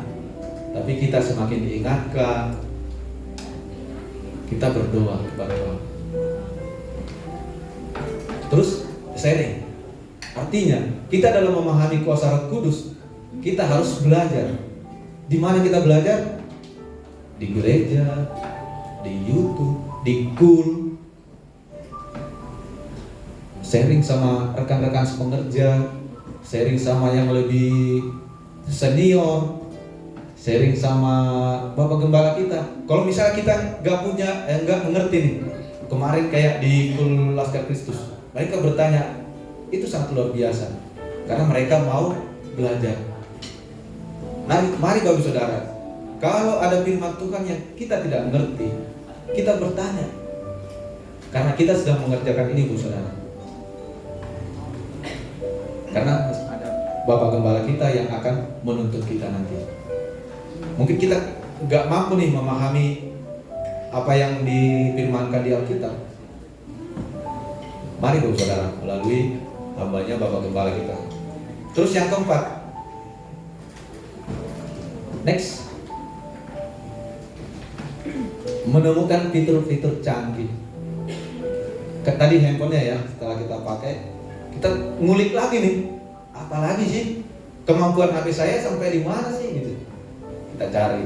tapi kita semakin diingatkan. Kita berdoa kepada Allah. Terus sharing. Artinya kita dalam memahami kuasa Roh Kudus, kita harus belajar. Di mana kita belajar? Di gereja, di YouTube, di KUL. Sharing sama rekan-rekan sepengerja, sharing sama yang lebih senior, sharing sama Bapak Gembala kita. Kalau misalnya kita nggak mengerti nih, kemarin kayak di KUL Laskar Kristus, mereka bertanya, itu sangat luar biasa, karena mereka mau belajar. Mari Bapak Saudara, kalau ada firman Tuhan yang kita tidak mengerti, kita bertanya, karena kita sedang mengerjakan ini, Bapak Saudara. Karena ada Bapak Gembala kita yang akan menuntut kita nanti. Mungkin kita nggak mampu nih memahami apa yang difirmankan di Alkitab. Mari Bapak Saudara, melalui hambanya Bapak Gembala kita. Terus yang keempat, next, menemukan fitur-fitur canggih. Tadi handphonenya ya, setelah kita pakai, kita ngulik lagi nih, apalagi sih kemampuan HP saya sampai di mana sih gitu. Kita cari.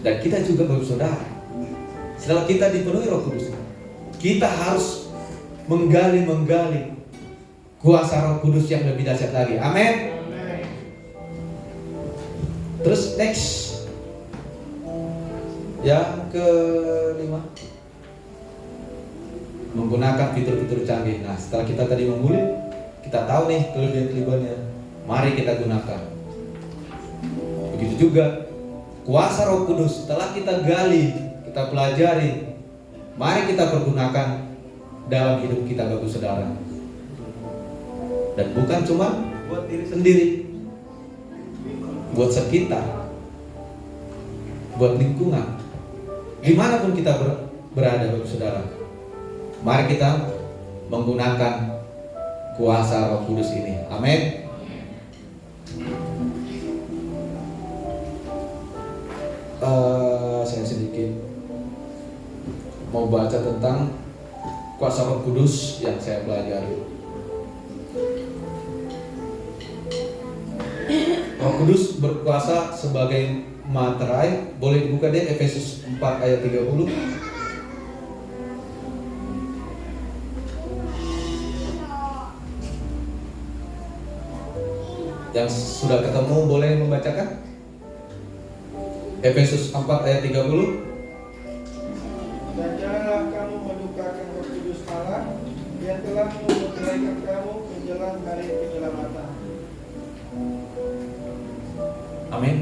Dan kita juga Bapak Saudara, setelah kita dipenuhi Roh Kudus, kita harus menggali kuasa Roh Kudus yang lebih dahsyat lagi. Amin. Terus next, yang kelima, menggunakan fitur-fitur canggih. Nah, setelah kita tadi mengulik, kita tahu nih kelebihan-kelebihannya. Mari kita gunakan. Begitu juga kuasa Roh Kudus, setelah kita gali, kita pelajari, mari kita pergunakan dalam hidup kita, Bapak Saudara. Dan bukan cuma buat diri sendiri, buat sekitar, buat lingkungan, dimanapun kita berada, Bapak Saudara. Mari kita menggunakan kuasa Roh Kudus ini. Amin. Saya sedikit mau baca tentang kuasa Roh Kudus yang saya pelajari. Roh Kudus berkuasa sebagai materai. Boleh dibuka deh Efesus 4 ayat 30. Yang sudah ketemu boleh membacakan? Efesus 4 ayat 30. Dan janganlah kamu mendukakan Roh Kudus Allah yang telah mempercayakan kamu ke jalan hari penyelamatan. Amin.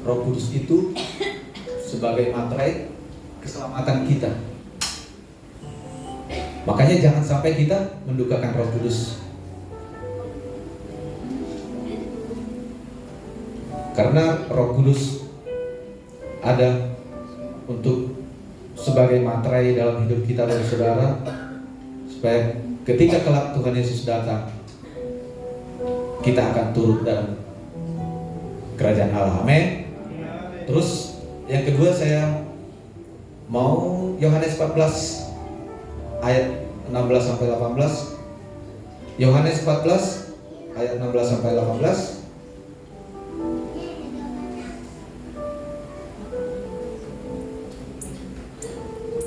Roh Kudus itu sebagai materai keselamatan kita. Makanya jangan sampai kita mendukakan Roh Kudus. Karena Roh Kudus ada untuk sebagai materai dalam hidup kita dan saudara, supaya ketika kelak Tuhan Yesus datang, kita akan turut dalam kerajaan Allah. Amin. Terus yang kedua saya mau Yohanes 14 ayat 16 sampai 18. Yohanes 14 ayat 16 sampai 18.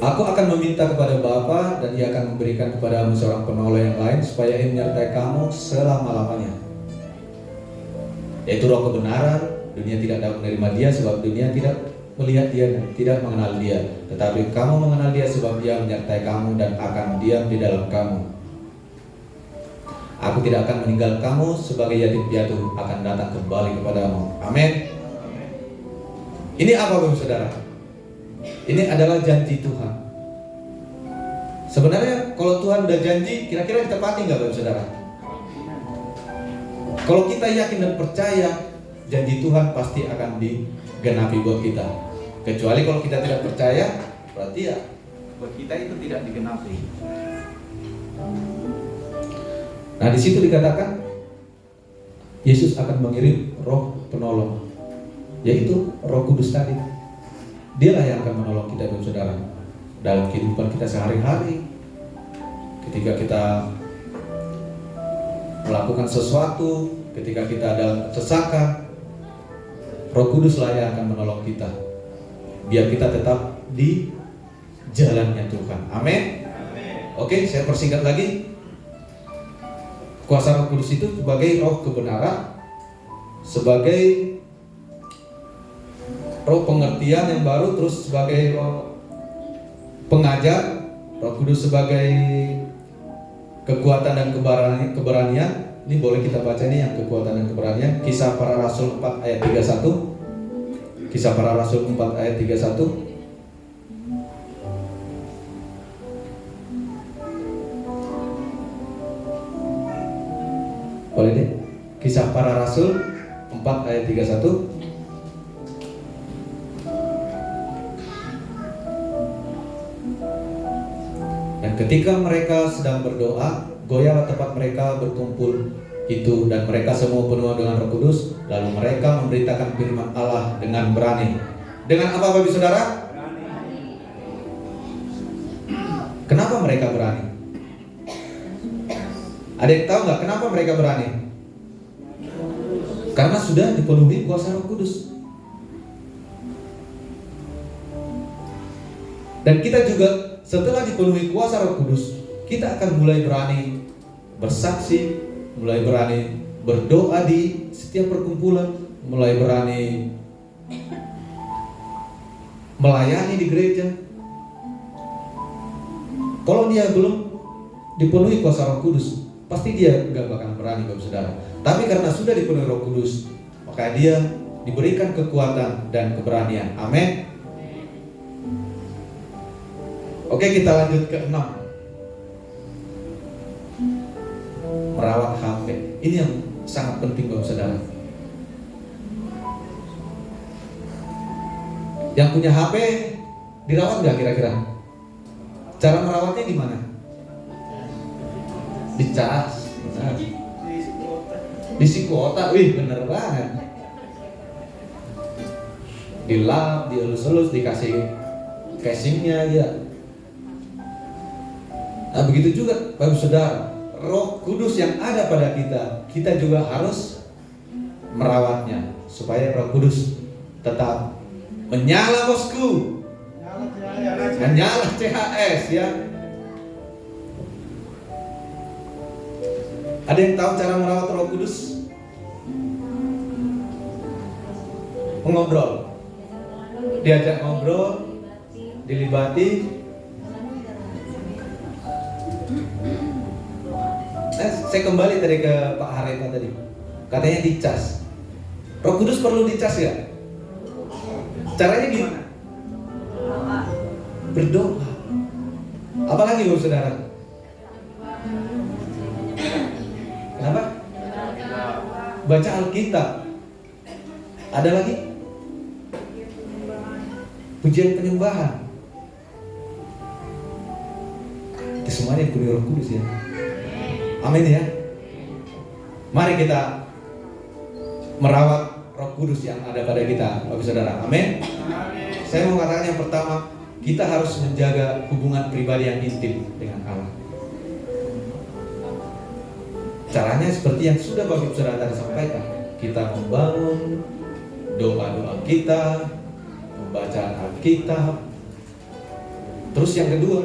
Aku akan meminta kepada Bapa dan Ia akan memberikan kepadamu seorang penolong yang lain supaya Ia menyertai kamu selama-lamanya, yaitu Roh kebenaran. Dunia tidak dapat menerima Dia sebab dunia tidak melihat Dia dan tidak mengenal Dia. Tetapi kamu mengenal Dia sebab Dia menyertai kamu dan akan diam di dalam kamu. Aku tidak akan meninggal kamu sebagai yatim piatu, akan datang kembali kepadamu. Amin. Ini apa Bapak Saudara? Ini adalah janji Tuhan. Sebenarnya kalau Tuhan udah janji, kira-kira ditepati nggak Bapak Saudara? Kalau kita yakin dan percaya, janji Tuhan pasti akan digenapi buat kita. Kecuali kalau kita tidak percaya, berarti ya buat kita itu tidak digenapi. Nah, di situ dikatakan Yesus akan mengirim Roh penolong, yaitu Roh Kudus tadi. Dialah yang akan menolong kita, Bapak Saudara, dalam kehidupan kita sehari-hari. Ketika kita melakukan sesuatu, ketika kita dalam kesesakan, Roh Kuduslah yang akan menolong kita, biar kita tetap di jalannya Tuhan. Amin. Oke, saya persingkat lagi. Kuasa Roh Kudus itu sebagai Roh kebenaran, sebagai Roh pengertian yang baru, terus sebagai Roh pengajar. Roh Kudus sebagai kekuatan dan keberanian. Ini boleh kita baca nih yang kekuatan dan keberanian. Kisah Para Rasul 4 ayat 31. Kisah Para Rasul 4 ayat 31. Boleh deh. Kisah Para Rasul 4 ayat 31. Dan ketika mereka sedang berdoa, goyahlah tempat mereka berkumpul itu, dan mereka semua penuh dengan Roh Kudus. Lalu mereka memberitakan firman Allah dengan berani. Dengan apa Bapak Saudara? Kenapa mereka berani? Ada yang tahu nggak kenapa mereka berani? Karena sudah dipenuhi kuasa Roh Kudus. Dan kita juga setelah dipenuhi kuasa Roh Kudus, kita akan mulai berani bersaksi, mulai berani berdoa di setiap perkumpulan, mulai berani melayani di gereja. Kalau dia belum dipenuhi kuasa Roh Kudus, pasti dia nggak bakal berani Bapak Saudara. Tapi karena sudah dipenuhi Roh Kudus, maka dia diberikan kekuatan dan keberanian. Amin. Oke, kita lanjut ke 6. Merawat HP. Ini yang sangat penting Bapak Saudara. Yang punya HP dirawat nggak kira-kira? Cara merawatnya gimana? Dicas, benar. Diisi kuota. Diisi kuota, wih bener banget. Dilap, dielus-elus, dikasih casingnya ya. Nah begitu juga Bapak Saudara, Roh Kudus yang ada pada kita juga harus merawatnya supaya Roh Kudus tetap menyala bosku, menyala CHS ya. Ada yang tahu cara merawat Roh Kudus? Mengobrol, diajak ngobrol, dilibati. Saya kembali tadi ke Pak Hareta tadi, katanya dicas. Roh Kudus perlu dicas ya? Caranya gimana? Berdoa. Apalagi Bapak Saudara? Kenapa? Baca Alkitab. Ada lagi? Pujian penyembahan. Itu semuanya dipenuhi Roh Kudus ya. Amin ya. Mari kita merawat Roh Kudus yang ada pada kita, Bapak Saudara. Amin. Saya mau katakan yang pertama, kita harus menjaga hubungan pribadi yang intim dengan Allah. Caranya seperti yang sudah Bapak Saudara tadi sampaikan. Kita membangun doa-doa kita, membaca Alkitab. Terus yang kedua,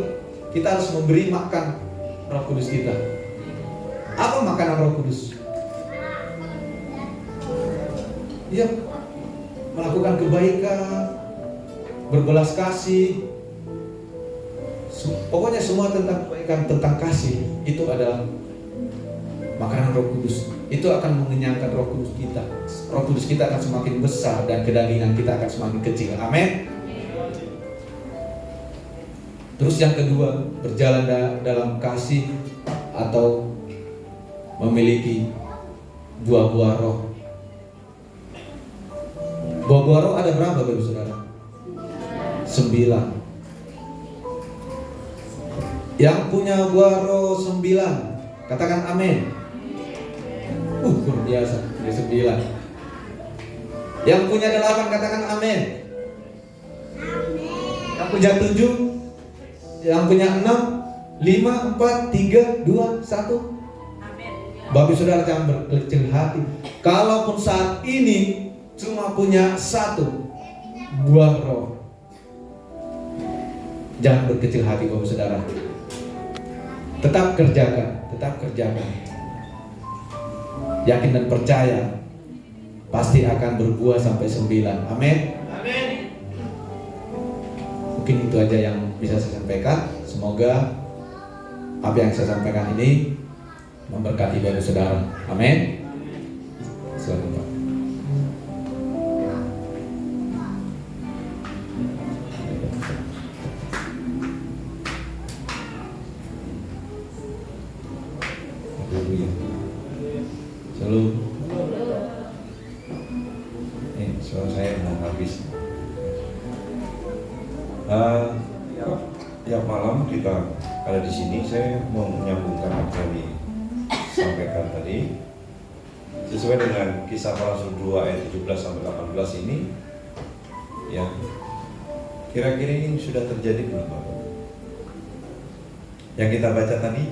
kita harus memberi makan Roh Kudus kita. Apa makanan Roh Kudus? Ya, melakukan kebaikan, berbelas kasih. Pokoknya semua tentang kebaikan, tentang kasih, itu adalah makanan Roh Kudus. Itu akan mengenyangkan Roh Kudus kita. Roh Kudus kita akan semakin besar dan kedagingan kita akan semakin kecil. Amin. Terus yang kedua, berjalan dalam kasih atau memiliki buah-buah roh. Buah-buah roh ada berapa Bapak Saudara? 9. Yang punya buah roh 9, katakan amin. Luar biasa, ada 9. Yang punya 8, katakan amin. Yang punya 7, yang punya 6, 5, 4, 3, 2, 1. Bapak Saudara jangan berkecil hati. Kalaupun saat ini cuma punya 1 buah roh, jangan berkecil hati Bapak Saudara. Tetap kerjakan, tetap kerjakan. Yakin dan percaya pasti akan berbuah sampai 9. Amin. Amin. Mungkin itu aja yang bisa saya sampaikan. Semoga apa yang saya sampaikan ini memberkati Bapak Saudara. Amin. Silakan Pak. Haleluya. Shalom. Suara saya mau habis. Tiap malam kita ada di sini, saya mau menyambungkan apa yang disampaikan tadi sesuai dengan Kisah Para Rasul 2 ayat 17 sampai 18 ini. Ya, kira-kira ini sudah terjadi belum Bapak? Yang kita baca tadi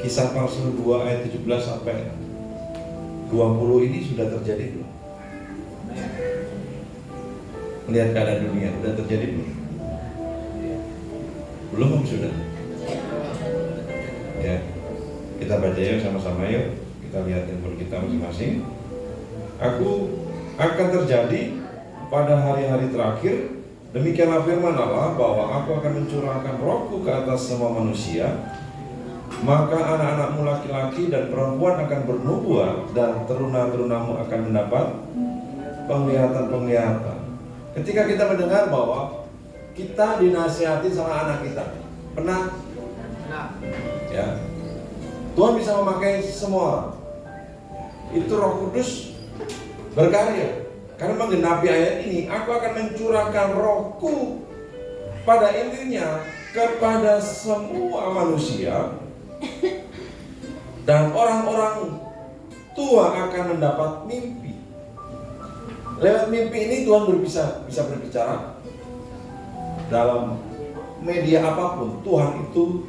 Kisah Para Rasul 2 ayat 17 sampai 20 ini sudah terjadi belum? Melihat keadaan dunia, sudah terjadi belum? Belum sudah? Ya, kita baca yuk sama-sama yuk. Kita lihat handphone kita masing-masing. Aku akan terjadi pada hari-hari terakhir. Demikianlah firman Allah, bahwa aku akan mencurahkan rohku ke atas semua manusia. Maka anak-anakmu laki-laki dan perempuan akan bernubuat, dan teruna-terunamu akan mendapat penglihatan-penglihatan. Ketika kita mendengar bahwa kita dinasihati sama anak kita, pernah? Ya, Tuhan bisa memakai semua orang. Itu Roh Kudus berkarya. Karena menggenapi ayat ini, aku akan mencurahkan rohku pada intinya kepada semua manusia. Dan orang-orang tua akan mendapat mimpi. Lewat mimpi ini Tuhan bisa berbicara. Dalam media apapun Tuhan itu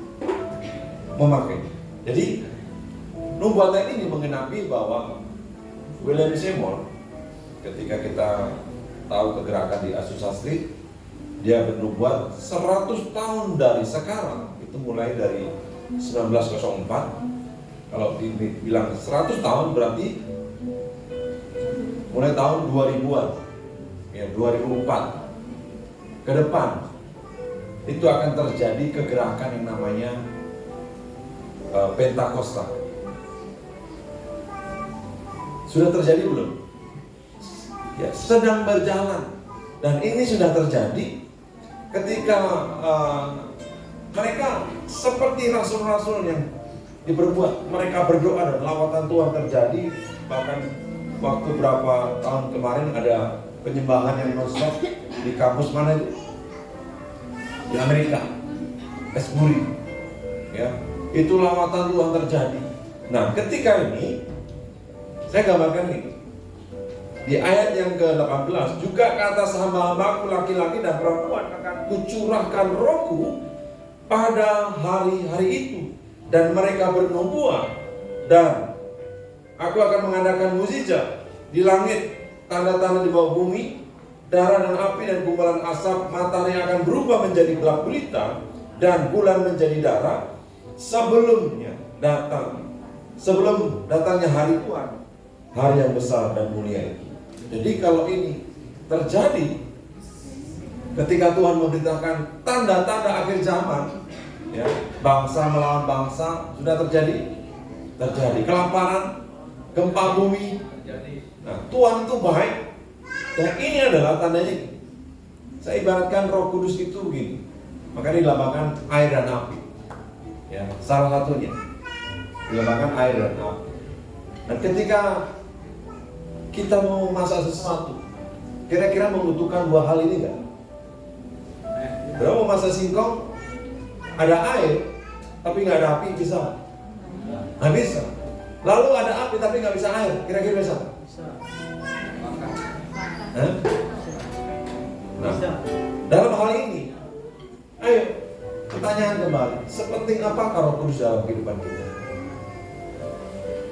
memakai. Jadi nubuatan ini mengenapi bahwa William Seymour, ketika kita tahu kegerakan di Azusa Street, dia bernubuat 100 tahun dari sekarang. Itu mulai dari 1904. Kalau dibilang 100 tahun berarti mulai tahun 2000-an, ya 2004 ke depan itu akan terjadi kegerakan yang namanya Pentakosta. Sudah terjadi belum? Ya, sedang berjalan. Dan ini sudah terjadi ketika mereka seperti rasul-rasul yang diperbuat. Mereka berdoa dan lawatan Tuhan terjadi. Bahkan waktu berapa tahun kemarin ada penyembahan yang non-stop di kampus mana itu? Di Amerika, Esbury. Ya, itu lawatan Tuhan terjadi. Nah, ketika ini saya gambarkan ini. Di ayat yang ke-18, juga ke atas hamba-hambaku laki-laki dan perempuan akan kucurahkan rohku pada hari-hari itu, dan mereka bernubuat, dan aku akan mengadakan mukjizat di langit, tanda-tanda di bawah bumi, darah dan api dan gumpalan asap, matahari akan berubah menjadi gelap gulita dan bulan menjadi darah sebelum datangnya hari Tuhan, hari yang besar dan mulia itu. Jadi kalau ini terjadi ketika Tuhan memberitakan tanda-tanda akhir zaman, ya, bangsa melawan bangsa sudah terjadi kelaparan, gempa bumi. Nah, Tuhan itu baik, dan ini adalah tandanya. Saya ibaratkan Roh Kudus itu begini, makanya dilambangkan air dan api. Ya, salah satunya dilambangkan air dan api. Dan ketika kita mau masak sesuatu, kira-kira membutuhkan dua hal ini enggak? Kalau mau masak singkong, ada air, tapi nggak ada api, bisa? Nggak bisa. Lalu ada api, tapi nggak bisa air, kira-kira bisa? Nah, dalam hal ini, ayo pertanyaan kembali, sepenting apakah Roh Kudus dalam kehidupan kita?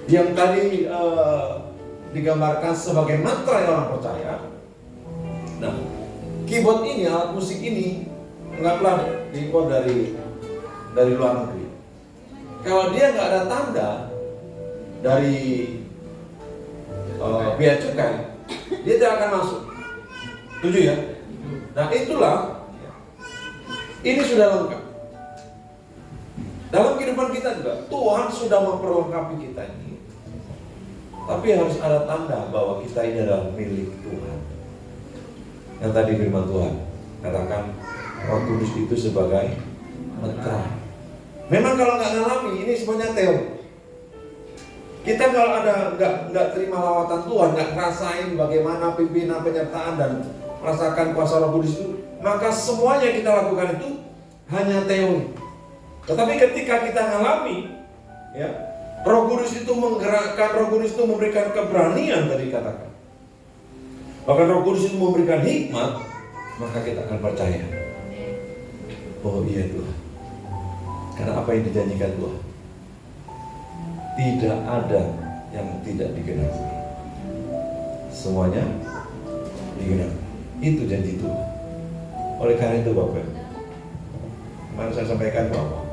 Yang tadi digambarkan sebagai mantra yang orang percaya. Nah, keyboard ini, alat musik ini, anggaplah diimpor dari luar negeri. Kalau dia nggak ada tanda dari bea cukai, dia tidak akan masuk. Setuju ya? Nah, itulah, ini sudah lengkap. Dalam kehidupan kita juga, Tuhan sudah memperlengkapi kita ini. Tapi harus ada tanda bahwa kita ini adalah milik Tuhan. Yang tadi firman Tuhan katakan Roh Kudus itu sebagai meterai. Memang kalau nggak ngalami, ini semuanya teori. Kita kalau ada nggak terima lawatan Tuhan, nggak ngerasain bagaimana pimpinan penyertaan dan merasakan kuasa Roh Kudus itu, maka semuanya kita lakukan itu hanya teori. Tetapi ketika kita ngalami, ya, Roh Kudus itu menggerakkan, Roh Kudus itu memberikan keberanian tadi katakan. Bahkan Roh Kudus itu memberikan hikmat, maka kita akan percaya. Oh iya Tuhan. Karena apa yang dijanjikan Tuhan, tidak ada yang tidak digenapi. Semuanya digenapi. Itu janji Tuhan. Oleh karena itu Bapak, kemarin saya sampaikan bahwa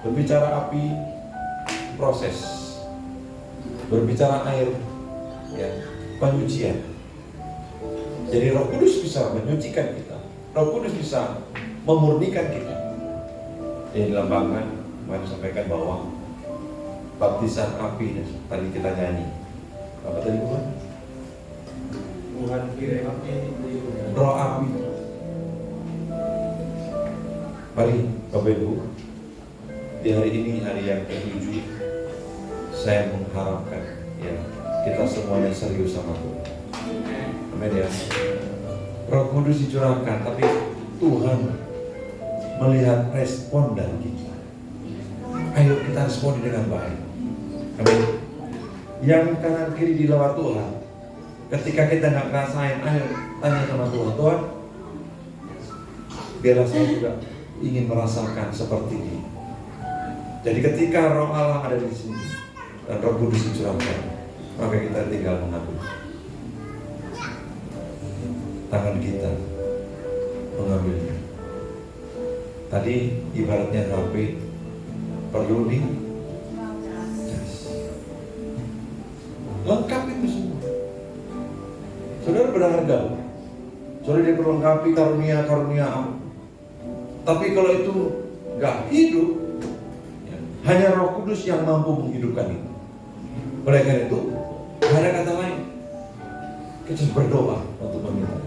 berbicara api, proses. Berbicara air, ya, penyucian. Jadi Roh Kudus bisa menyucikan kita. Roh Kudus bisa memurnikan kita. Ini dilambangkan, kemarin sampaikan bahwa baptisan api, tadi kita nyanyi. Apa tadi Tuhan? Tuhan kirim api, Roh api. Mari Bapak Ibu, di hari ini, hari yang ke-7, saya mengharapkan, ya, kita semuanya serius sama Tuhan. Amin ya. Roh Kudus dicurahkan, tapi Tuhan melihat respon dari kita. Ayo kita respon dengan baik. Amin. Yang kanan kiri di lawat Tuhan, ketika kita nggak ngerasain, ayo tanya sama Tuhan, Tuhan, biarlah saya juga ingin merasakan seperti ini. Jadi ketika Roh Allah ada di sini dan Roh Kudus dicurahkan, maka kita tinggal mengambil tangan kita, mengambilnya. Tadi ibaratnya HP perlu di lengkap itu semua. Saudara berharga. Saudara diperlengkapi karunia-karunia Allah. Tapi kalau itu nggak hidup, ya, hanya Roh Kudus yang mampu menghidupkan itu. Oleh karena itu, ada kata lain, kita berdoa untuk meminta.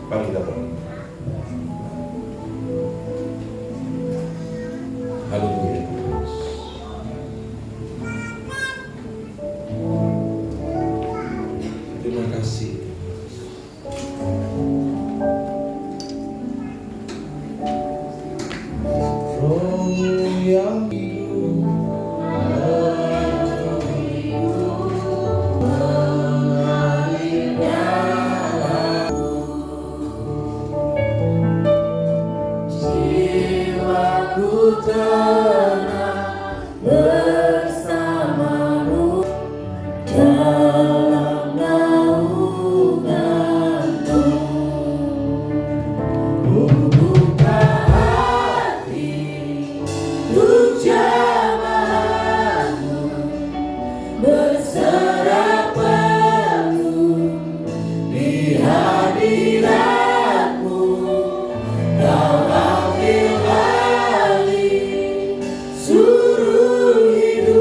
Mari kita berdoa. Haleluya. Terima kasih. Roh yang tenang bersamamu dalam naunganmu. Buka hati untuk jamahanmu, berserah penuh di hadiratmu. Kau ambil alih suruh hidup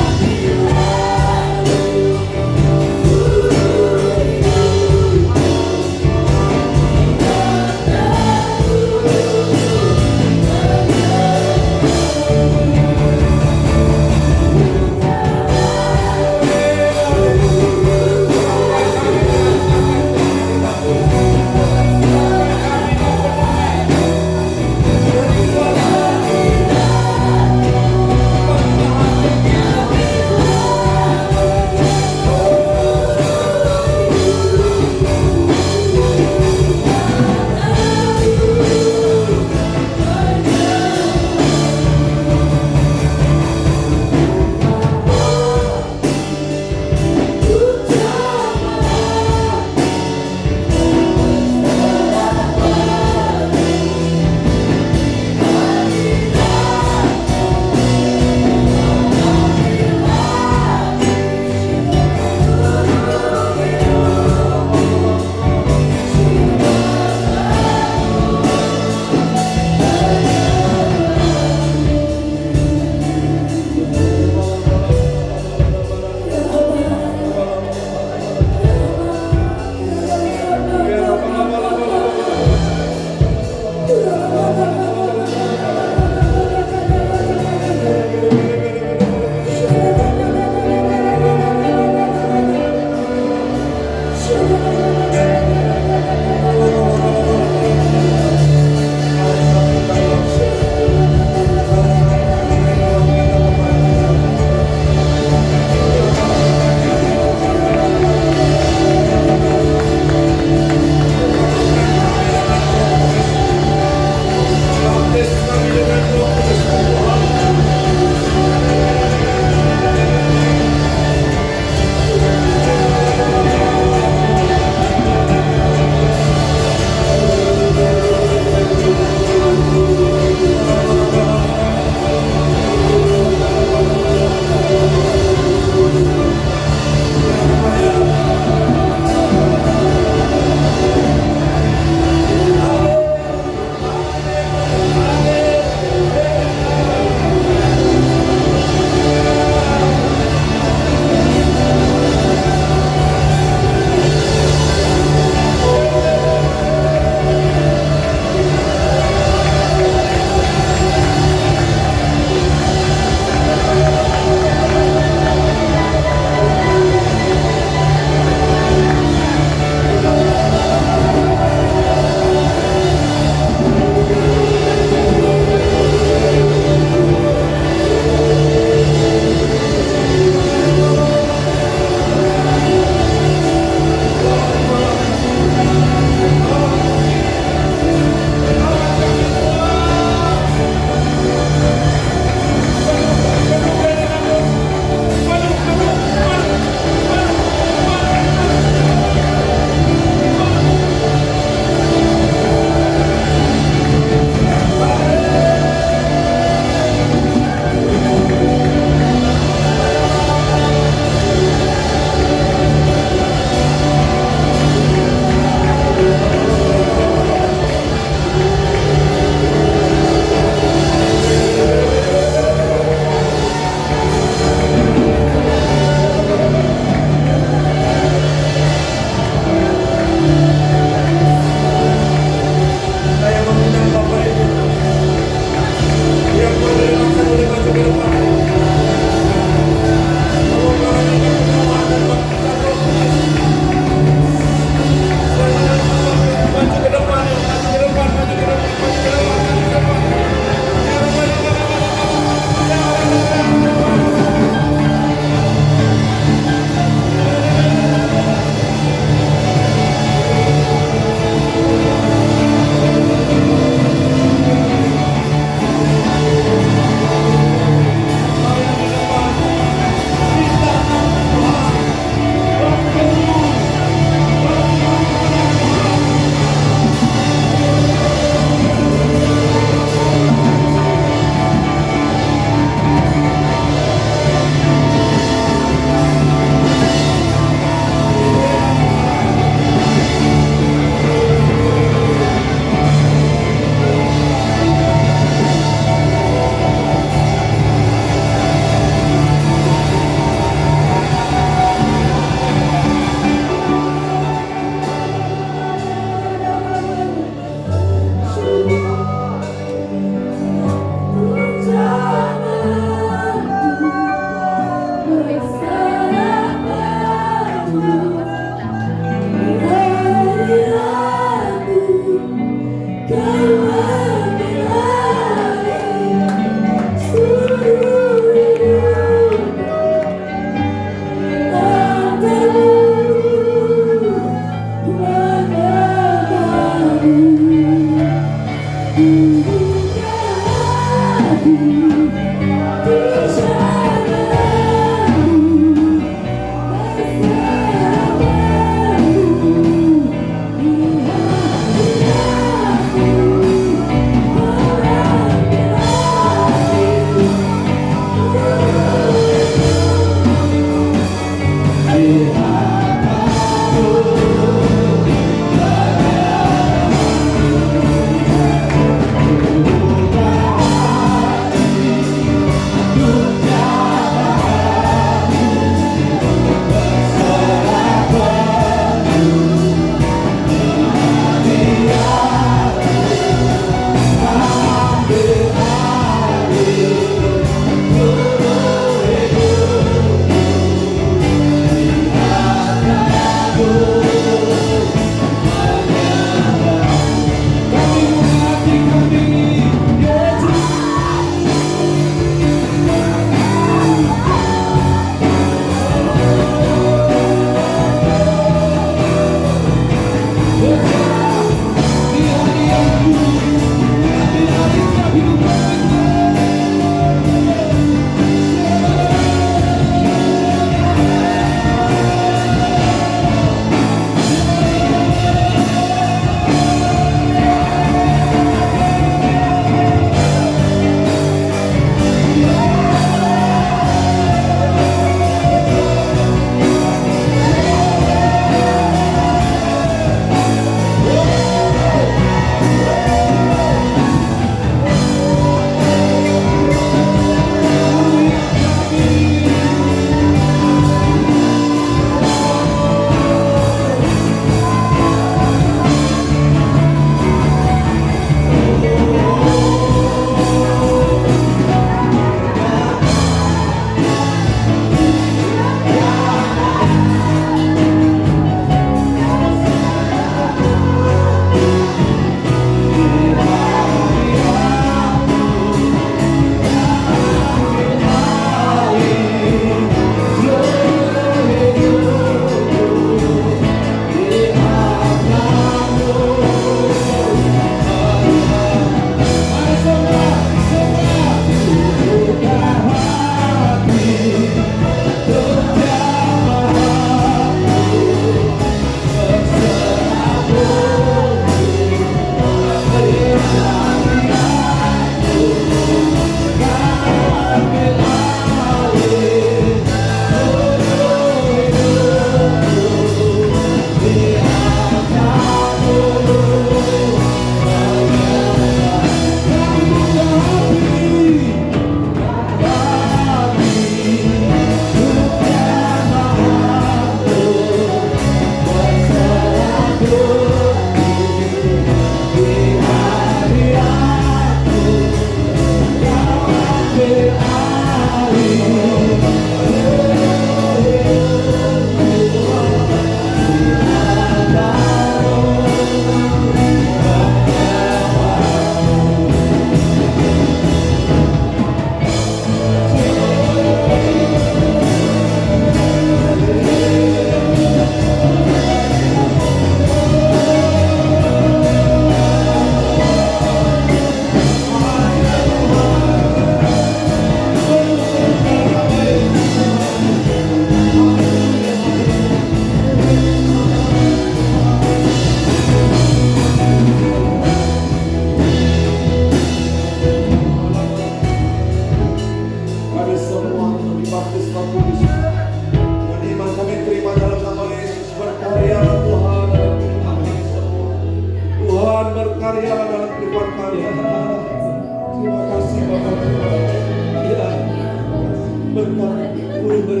Berkati, beri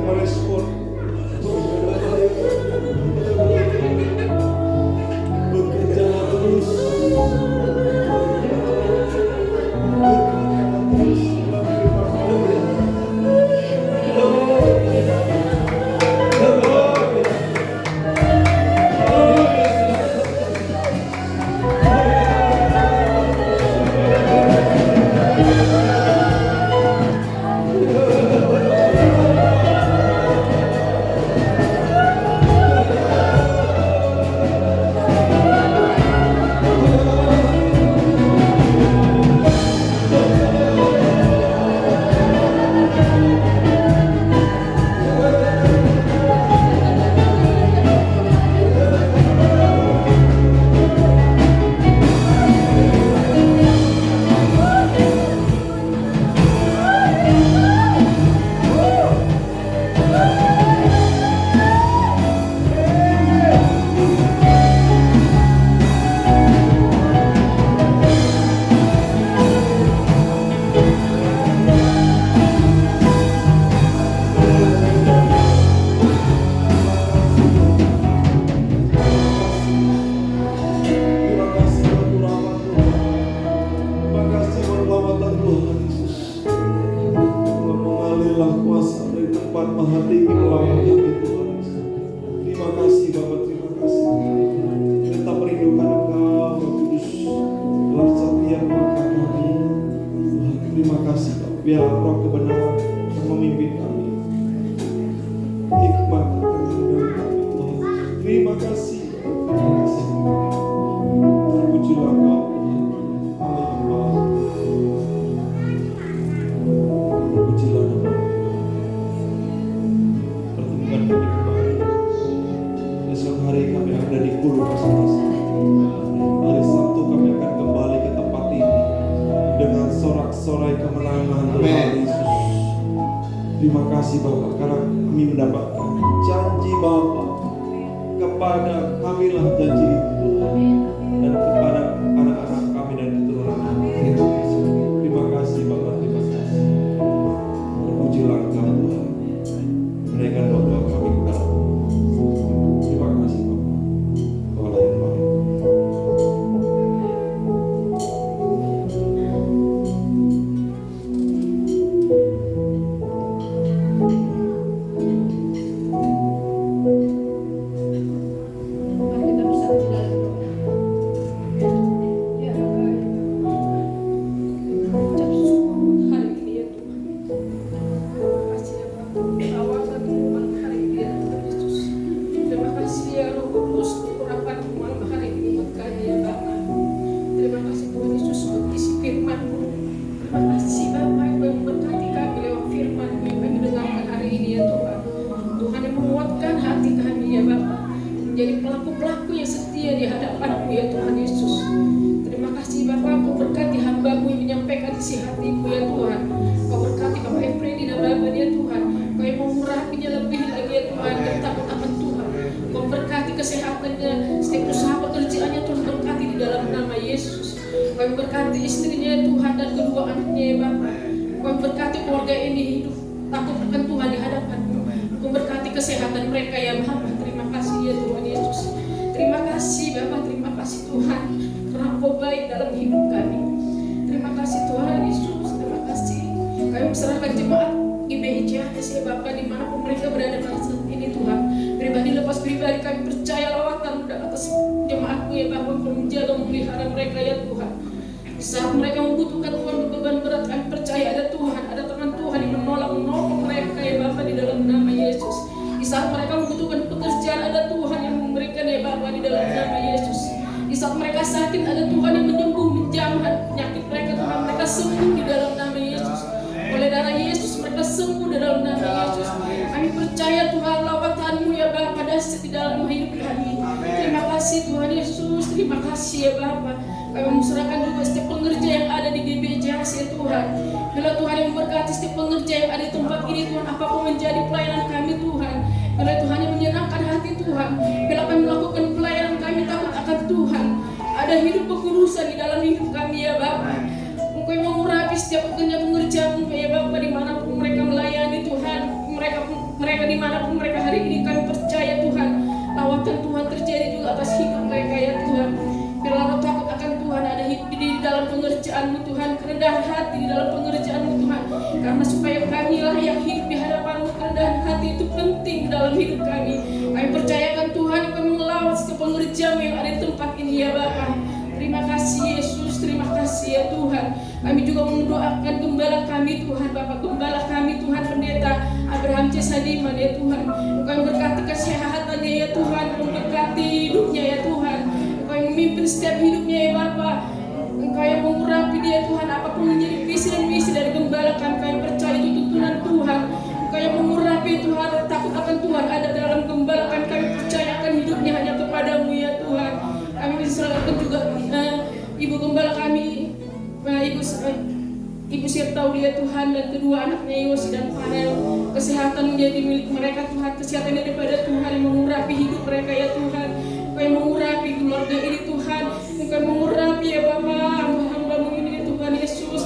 merespon. Bekerjalah terus. Biar roh kebenaran yang memimpin kami. Hikmat akan mengenal kami, Tuhan. Terima kasih. Terpujilah Engkau, Allah. Terpujilah nama. Pertemukan kami kembali. Esok hari kami ada di Kulu masing-masing. Hari Sabtu kami akan kembali ke tempat ini dengan sorak-sorai kemenangan Tuhan Yesus. Terima kasih Bapa karena kami mendapatkan janji Bapa. Kepada kamilah janji itu Tuhan, dan kepada anak-anak kami dan keturunan kami. Terima kasih Bapa, terima kasih. Terpujilah Engkau Tuhan. Menaikkan doa kami kepada-Mu. Terima kasih Bapa. Engkau yang baik. Mari kita bersatu dalam doa. Ya Bapak, ucap syukur hari ini ya Tuhan. Terima kasih ya Bapak, perawatan malam hari ini ya Tuhan Yesus. Terima kasih ya Roh Kudus, kurapan malam hari ini buat kami ya Bapak. Terima kasih Tuhan Yesus buat isi firman-Mu. Terima kasih Bapak yang memberkati kami lewat firman-Mu yang kami dengarkan hari ini ya Tuhan. Tuhan yang menguatkan hati kami ya Bapak, menjadi pelaku-pelaku yang setia di hadapan-Mu ya Tuhan Yesus. Terima kasih Bapak, Kau berkati hamba-Mu yang menyampaikan isi hati-Mu ya Tuhan. Kau berkati Bapak Efredi dan Bapak ya Tuhan. Kau yang mengurapinya lebih lagi ya Tuhan, dan takut akan Tuhan. Kau berkati kesehatannya, setiap usaha pekerjaannya Tuhan berkati di dalam nama Yesus. Kau yang berkati istrinya ya Tuhan dan kedua anaknya ya Bapak. Kau yang berkati keluarga ini hidup takut akan Tuhan di hadapan-Mu. Kau berkati kesehatan mereka ya Bapak. Terima kasih ya Tuhan Yesus. Terima kasih Bapak, terima kasih Tuhan karena Kau baik dalam hidup kami. Terima kasih Tuhan Yesus, terima kasih. Kami serahkan jemaat GBIJHS ya Bapak dimanapun mereka berada pada saat ini Tuhan. Pribadi lepas pribadi kami percaya lawatan atas jemaat-Mu ya Bapak. Kau menjaga memelihara mereka ya Tuhan. Saat mereka membutuhkan Tuhan beban berat, kami percaya ada Tuhan, ada tangan Tuhan yang menolong mereka ya Bapak di dalam nama Yesus. Di saat mereka membutuhkan pekerjaan, ada Tuhan yang memberikan ya Bapak di dalam nama Yesus. Di saat mereka sakit, ada Tuhan yang menyembuh, menjamah penyakit mereka. Tuhan, mereka sembuh di dalam nama Yesus. Oleh darah Yesus mereka sembuh di dalam nama Yesus. Kami percaya Tuhan lawatan-Mu ya Bapa dahsyat di dalam hidup kami. Terima kasih Tuhan Yesus, terima kasih ya Bapa. Kami menserahkan juga setiap pengerja yang ada di GBIJHS ya Tuhan. Bila Tuhan yang memberkati setiap pengerja yang ada di tempat ini Tuhan, apapun menjadi pelayanan kami Tuhan. Bila Tuhan yang menyenangkan hati Tuhan. Bila kami melakukan pelayanan kami takut akan Tuhan. Ada hidup kekudusan di dalam hidup kami ya Bapa. Engkau yang mengurapi setiap pekerja-pekerja-Mu ya Bapa dimanapun mereka melayani kerendahan hati di dalam pengerjaan-Mu Tuhan. Karena supaya kami lah yang hidup di hadapan-Mu, kerendahan hati itu penting dalam hidup kami. Kami percayakan Tuhan kami melawat setiap pengerjaan yang ada di tempat ini ya Bapa. Terima kasih Yesus, terima kasih ya Tuhan. Kami juga mendoakan gembala kami Tuhan, Bapak Gembala kami Tuhan, Pendeta Abraham C. Sadiman ya Tuhan. Engkau yang berkati kesehatannya ya Tuhan, memberkati hidupnya ya Tuhan. Engkau yang memimpin setiap hidupnya ya Bapak. Engkau yang mengurapi dia Tuhan, apapun menjadi visi dan misi dari gembala kami percaya itu tuntunan Tuhan. Engkau yang mengurapi Tuhan, takut akan Tuhan ada dalam gembala kami percayakan hidupnya hanya kepadamu ya Tuhan. Kami diserahkan juga Ibu Gembala kami, Ibu Sirtaulia Tuhan, dan kedua anaknya Yosi dan Farel. Kesehatan menjadi milik mereka Tuhan, kesehatan daripada Tuhan yang mengurapi hidup mereka ya Tuhan. Engkau yang mengurapi keluarga ini Tuhan, Engkau yang mengurapi ya Bapa hamba-hamba-Mu ini Tuhan Yesus.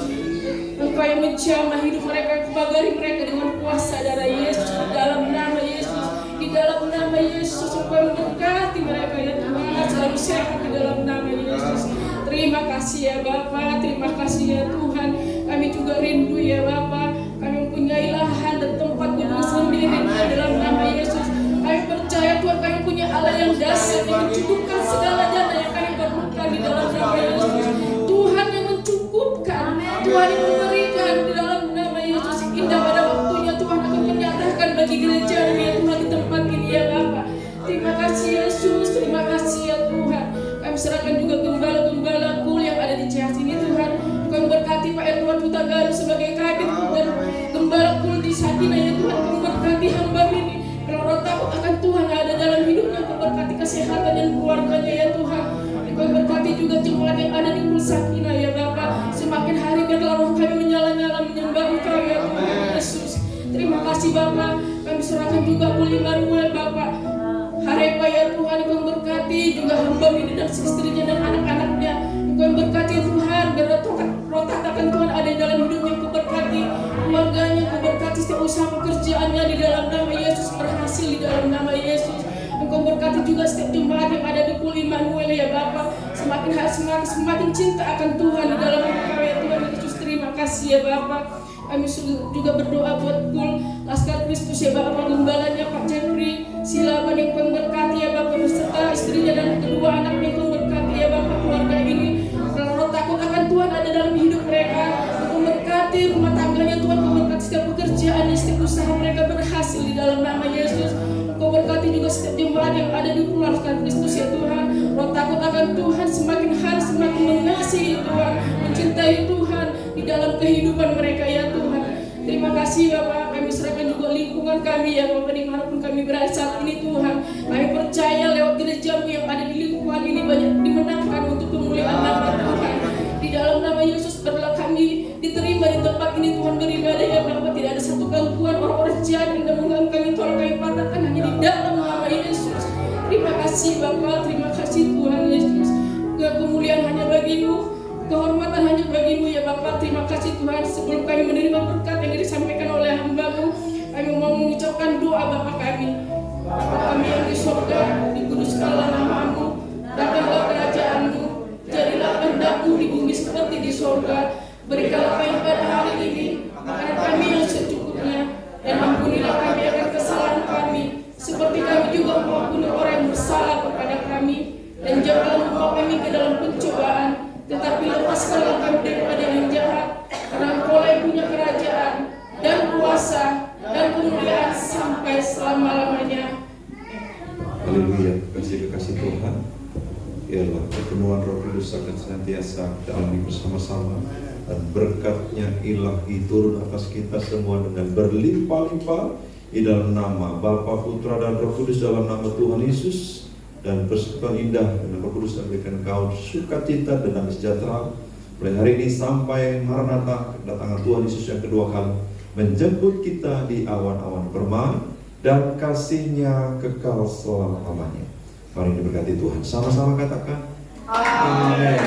Engkau yang menjamah hidup mereka, pagari mereka dengan kuasa darah Yesus, di dalam nama Yesus, di dalam nama Yesus. Engkau yang memberkati mereka ya Tuhan, selalu sehat di dalam nama Yesus. Terima kasih ya Bapa, terima kasih ya Tuhan. Kami juga rindu ya Bapa, kami mempunyai lahan dan tempat gedung sendiri dalam nama Yesus. Kami percaya Tuhan kami punya Allah yang dahsyat yang mencukupkan segala dana yang kami perlukan di dalam nama Yesus. Tuhan yang mencukupkan, Tuhan yang memberikan di dalam nama Yesus. Indah pada waktunya Tuhan akan menyatakan bagi gereja ya Tuhan di tempat ini ya Bapa. Terima kasih Yesus, terima kasih ya Tuhan. Kami serahkan juga gembala-gembala kul yang ada di CHC ini Tuhan. Kau berkati Pak Edward Hutagaru sebagai kabit dan gembala kul di Sakina ya Tuhan. Kau berkati hamba ini. Kalau roh takut akan Tuhan ada dalam hidupnya, Kau berkati kesehatan dan keluarganya ya Tuhan. Kau berkati juga jemaat yang ada di kul Sakina ya Bapa. Semakin hari biarlah roh kami menyala-nyala menyembah Engkau ya Tuhan Yesus. Terima kasih Bapa. Kami serahkan juga kul Immanuel Bapa. Harepa ya Tuhan, Engkau berkati juga hamba ini dan istrinya dan anak-anaknya. Engkau berkati Tuhan, biar roh akan Tuhan ada di dalam hidupnya. Engkau berkati keluarganya, Engkau berkati setiap usaha pekerjaannya di dalam nama Yesus berhasil di dalam nama Yesus. Engkau berkati juga setiap jemaat yang ada di kul Immanuel ya Bapa. Semakin cinta akan Tuhan di dalam Engkau ya Tuhan Yesus. Terima kasih ya Bapa. Kami juga berdoa buat kul Laskar Kristus ya Bapak, gembalanya Pak Jeffrey Silaban yang Kau berkati ya Bapak, beserta istrinya dan kedua anaknya Kau berkati ya Bapak, keluarga ini. Kalau takut akan Tuhan ada dalam hidup mereka, Kau berkati rumah tangganya Tuhan, Kau berkati setiap pekerjaannya, setiap usaha mereka berhasil di dalam nama Yesus. Kau berkati juga setiap jemaat yang ada di kul Laskar Kristus ya Tuhan. Roh takut akan Tuhan semakin hari semakin mengasihi Tuhan, mencintai Tuhan di dalam kehidupan mereka ya Tuhan. Terima kasih Bapak, kami serahkan juga lingkungan kami ya Bapak, dimanapun kami berada saat ini Tuhan. Kami percaya lewat gereja-Mu yang ada di lingkungan ini banyak dimenangkan untuk kemuliaan nama Tuhan. Di dalam nama Yesus biarlah kami diterima di tempat ini Tuhan beribadah ya Bapak. Tidak ada satu gangguan orang-orang jahat yang mengganggu kami, tolong kami patahkan hanya di dalam nama Yesus. Terima kasih Bapak, terima kasih Tuhan Yesus. Kemuliaan hanya bagi-Mu, kehormatan hanya bagi-Mu ya Bapak. Terima kasih Tuhan. Sebelum kami menerima berkat yang disampaikan oleh hamba-Mu, kami mau mengucapkan doa Bapa kami. Bapa kami yang di surga, dikuduskanlah nama-Mu, datanglah kerajaan-Mu, jadilah kehendak-Mu di bumi seperti di surga. Berikanlah kami pada hari ini makanan kami yang secukupnya, dan ampunilah kami akan kesalahan kami, seperti kami juga mengampuni orang yang bersalah kepada kami. Dan janganlah membawa kami ke dalam pencobaan, tetapi lepaskanlah kami daripada yang jahat. Karena Engkau yang punya kerajaan dan kuasa dan kemuliaan sampai selama-lamanya. Haleluya, kasih Tuhan. Ialah pertemuan Roh Kudus akan senantiasa dialami bersama-sama, dan berkat-Nya ilahi turun atas kita semua dengan berlimpah-limpah di dalam nama Bapa, Putra dan Roh Kudus, dalam nama Tuhan Yesus. Dan persekutuan indah dengan Roh Kudus dan berikan kau sukacita dan damai sejahtera mulai hari ini sampai Maranatha, kedatangan Tuhan Yesus yang kedua kali menjemput kita di awan-awan permai, dan kasih-Nya kekal selama-lamanya. Mari diberkati Tuhan, sama-sama katakan amin.